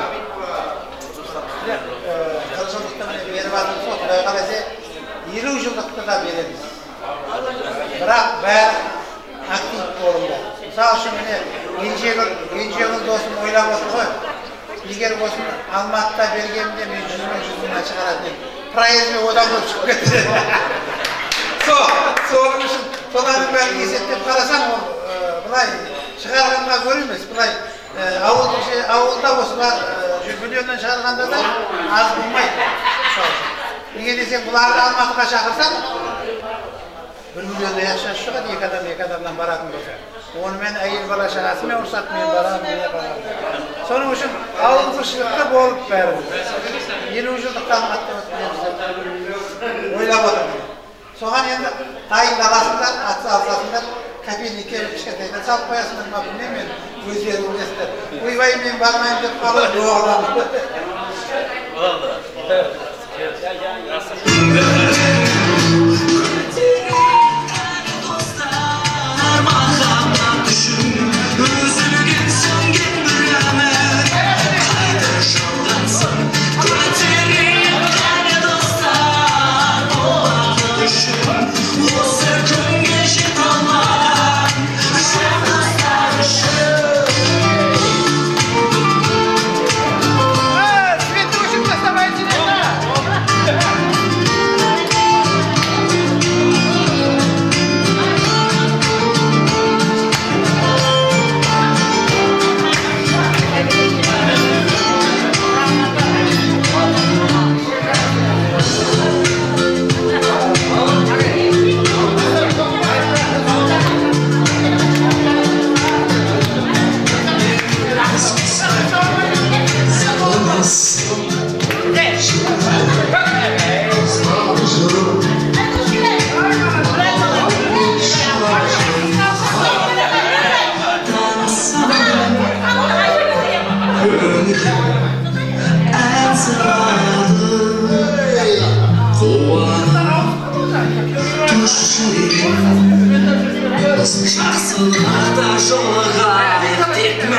[SPEAKER 9] Kılıçılıkta verip atılsa, Kuday kalesi 20 yıllıkta da veririz. Bırak ben aktif olumda. Sağ olsun genç yıl dostum oylap otur. Eğer olsun Almatı'da bergemde ben 100'üne çıkaratayım. Prayezme odan da çıkıp getir. Soğuk için soğanın ben esetip karasam o bulay çıkarganma görülmez. Bulay avulda olsa milyondan çıkarganda da az bulmaydı. Niye desek bularını Almatı'ga çakırsan 1 milyonda yaşan şu kadar iki adamdan baratın olsa. Onu ben ayır bala şahasına ursatmayın baratın diye baratın. Sonun için avul fışlıkta bolup verdim. Yeni ucuzluktan hatta ötürüyoruz. Oylap oturdu. Soğan yanında dayın dalasından, atsı alsasından kapıyı nikeli pişkatayla sal koyasından ma bilmem ben. Gözlerim nesler. Uyvayım ben barmayım deyip kalır doğrudan.
[SPEAKER 13] Şahsılarda şoğa ettirme.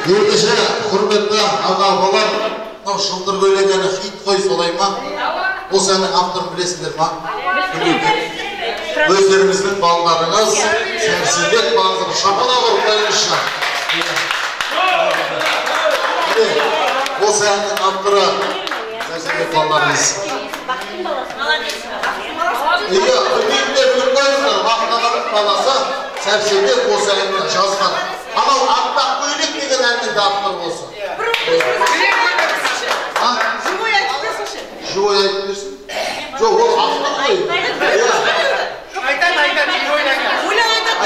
[SPEAKER 1] Ендеше, құрметті аға-апалар, мынау шылдыр көйлегені хит қой солай ма? Осы әннің авторын білесіңдер ма? Өздеріңіздің балаларыңыз Сәрсенбек бағзыр шапалақ ұрып қойыңызшы. Осы әннің авторы Сәрсенбек балаларыңыз. Білмеймдер біліп қойыңыздар, Мақтағанның баласы Сәрсенбек осы әнді жазған. Анау аттақ көйлек деген әннің де авторы осы.
[SPEAKER 11] Живой айтып берсінші.
[SPEAKER 1] Живой айтып берсін? Жоқ, ол автор ғой.
[SPEAKER 9] Айтады, живой айтады.
[SPEAKER 11] Өлең айтады.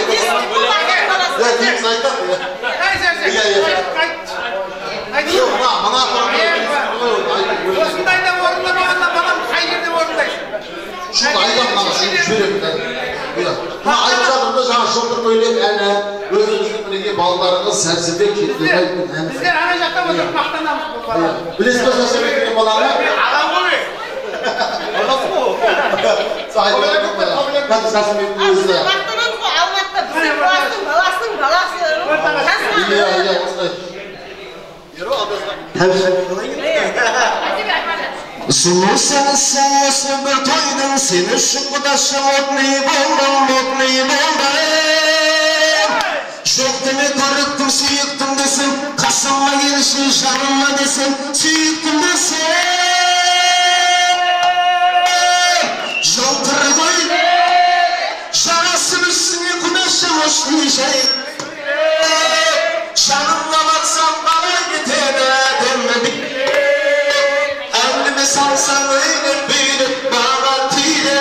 [SPEAKER 9] Осындайда орындамағанда балам қай жерде орындайсың?
[SPEAKER 1] Шunu айтам мына жіберем. Мына айтып жатырмын жаңа шылдыр көйлек әні, өзіңіздің мінеке балаларыңыз Сәрсенбек Кеткенбаевтың әні.
[SPEAKER 9] Біздер ана жақта отырып мақтанамыз бұл баланы.
[SPEAKER 1] Білесіз бе Сәрсенбек деген баланы?
[SPEAKER 9] Ағам ғой.
[SPEAKER 1] Ағасы ғой. Сәрсенбектің өзі.
[SPEAKER 11] Мақтанамыз ғой, Алматыда біздің баласының баласы.
[SPEAKER 1] Иә, осылай.
[SPEAKER 13] Сұлу сенсің осы бір тойдың, сен үшін құдашы модный болдым. Жоқ деме көріктім, сүйіктім десем, қасыма келші жаныма десем, сүйіктім десем. Жалтыр ғой, жарасым үстіне құдашы модный жай. Жанымға барсам қалай кетеді демеді. Әңгіме салсаң өйніп бүйніп маған тиді.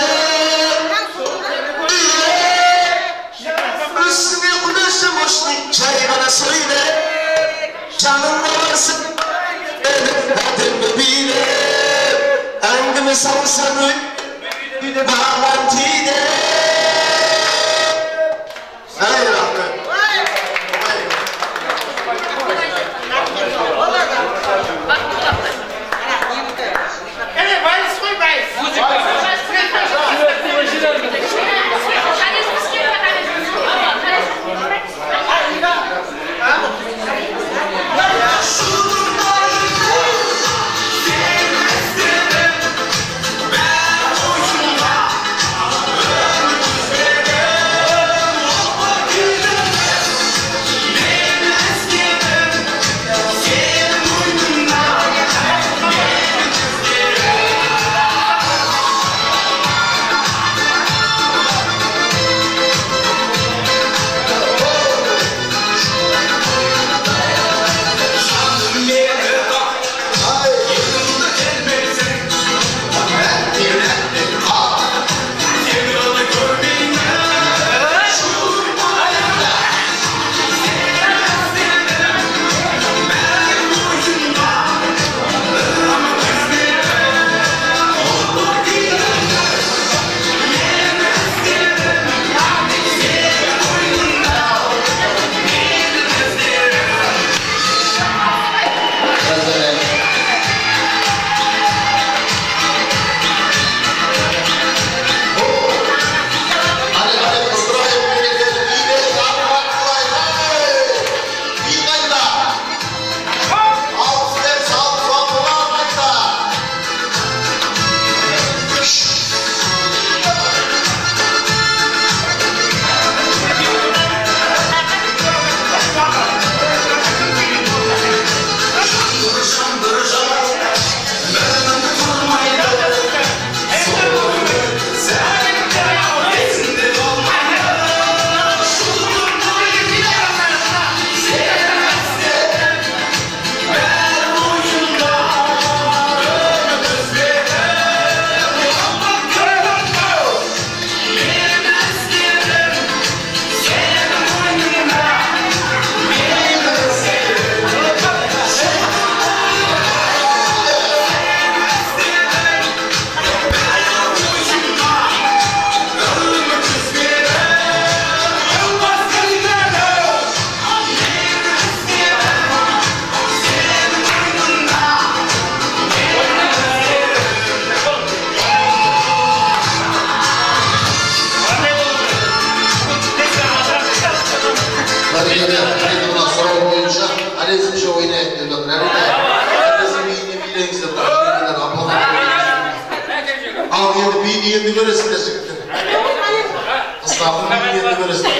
[SPEAKER 13] Үстіне құдашы мошный жай ғана сөйле. Жанымға барсам әдемі бүйді. Әңгіме салсаң өйніп маған тиді. Әй рахмет.
[SPEAKER 1] miyini göresizler jigitler. Kızlarning miyini göresizler.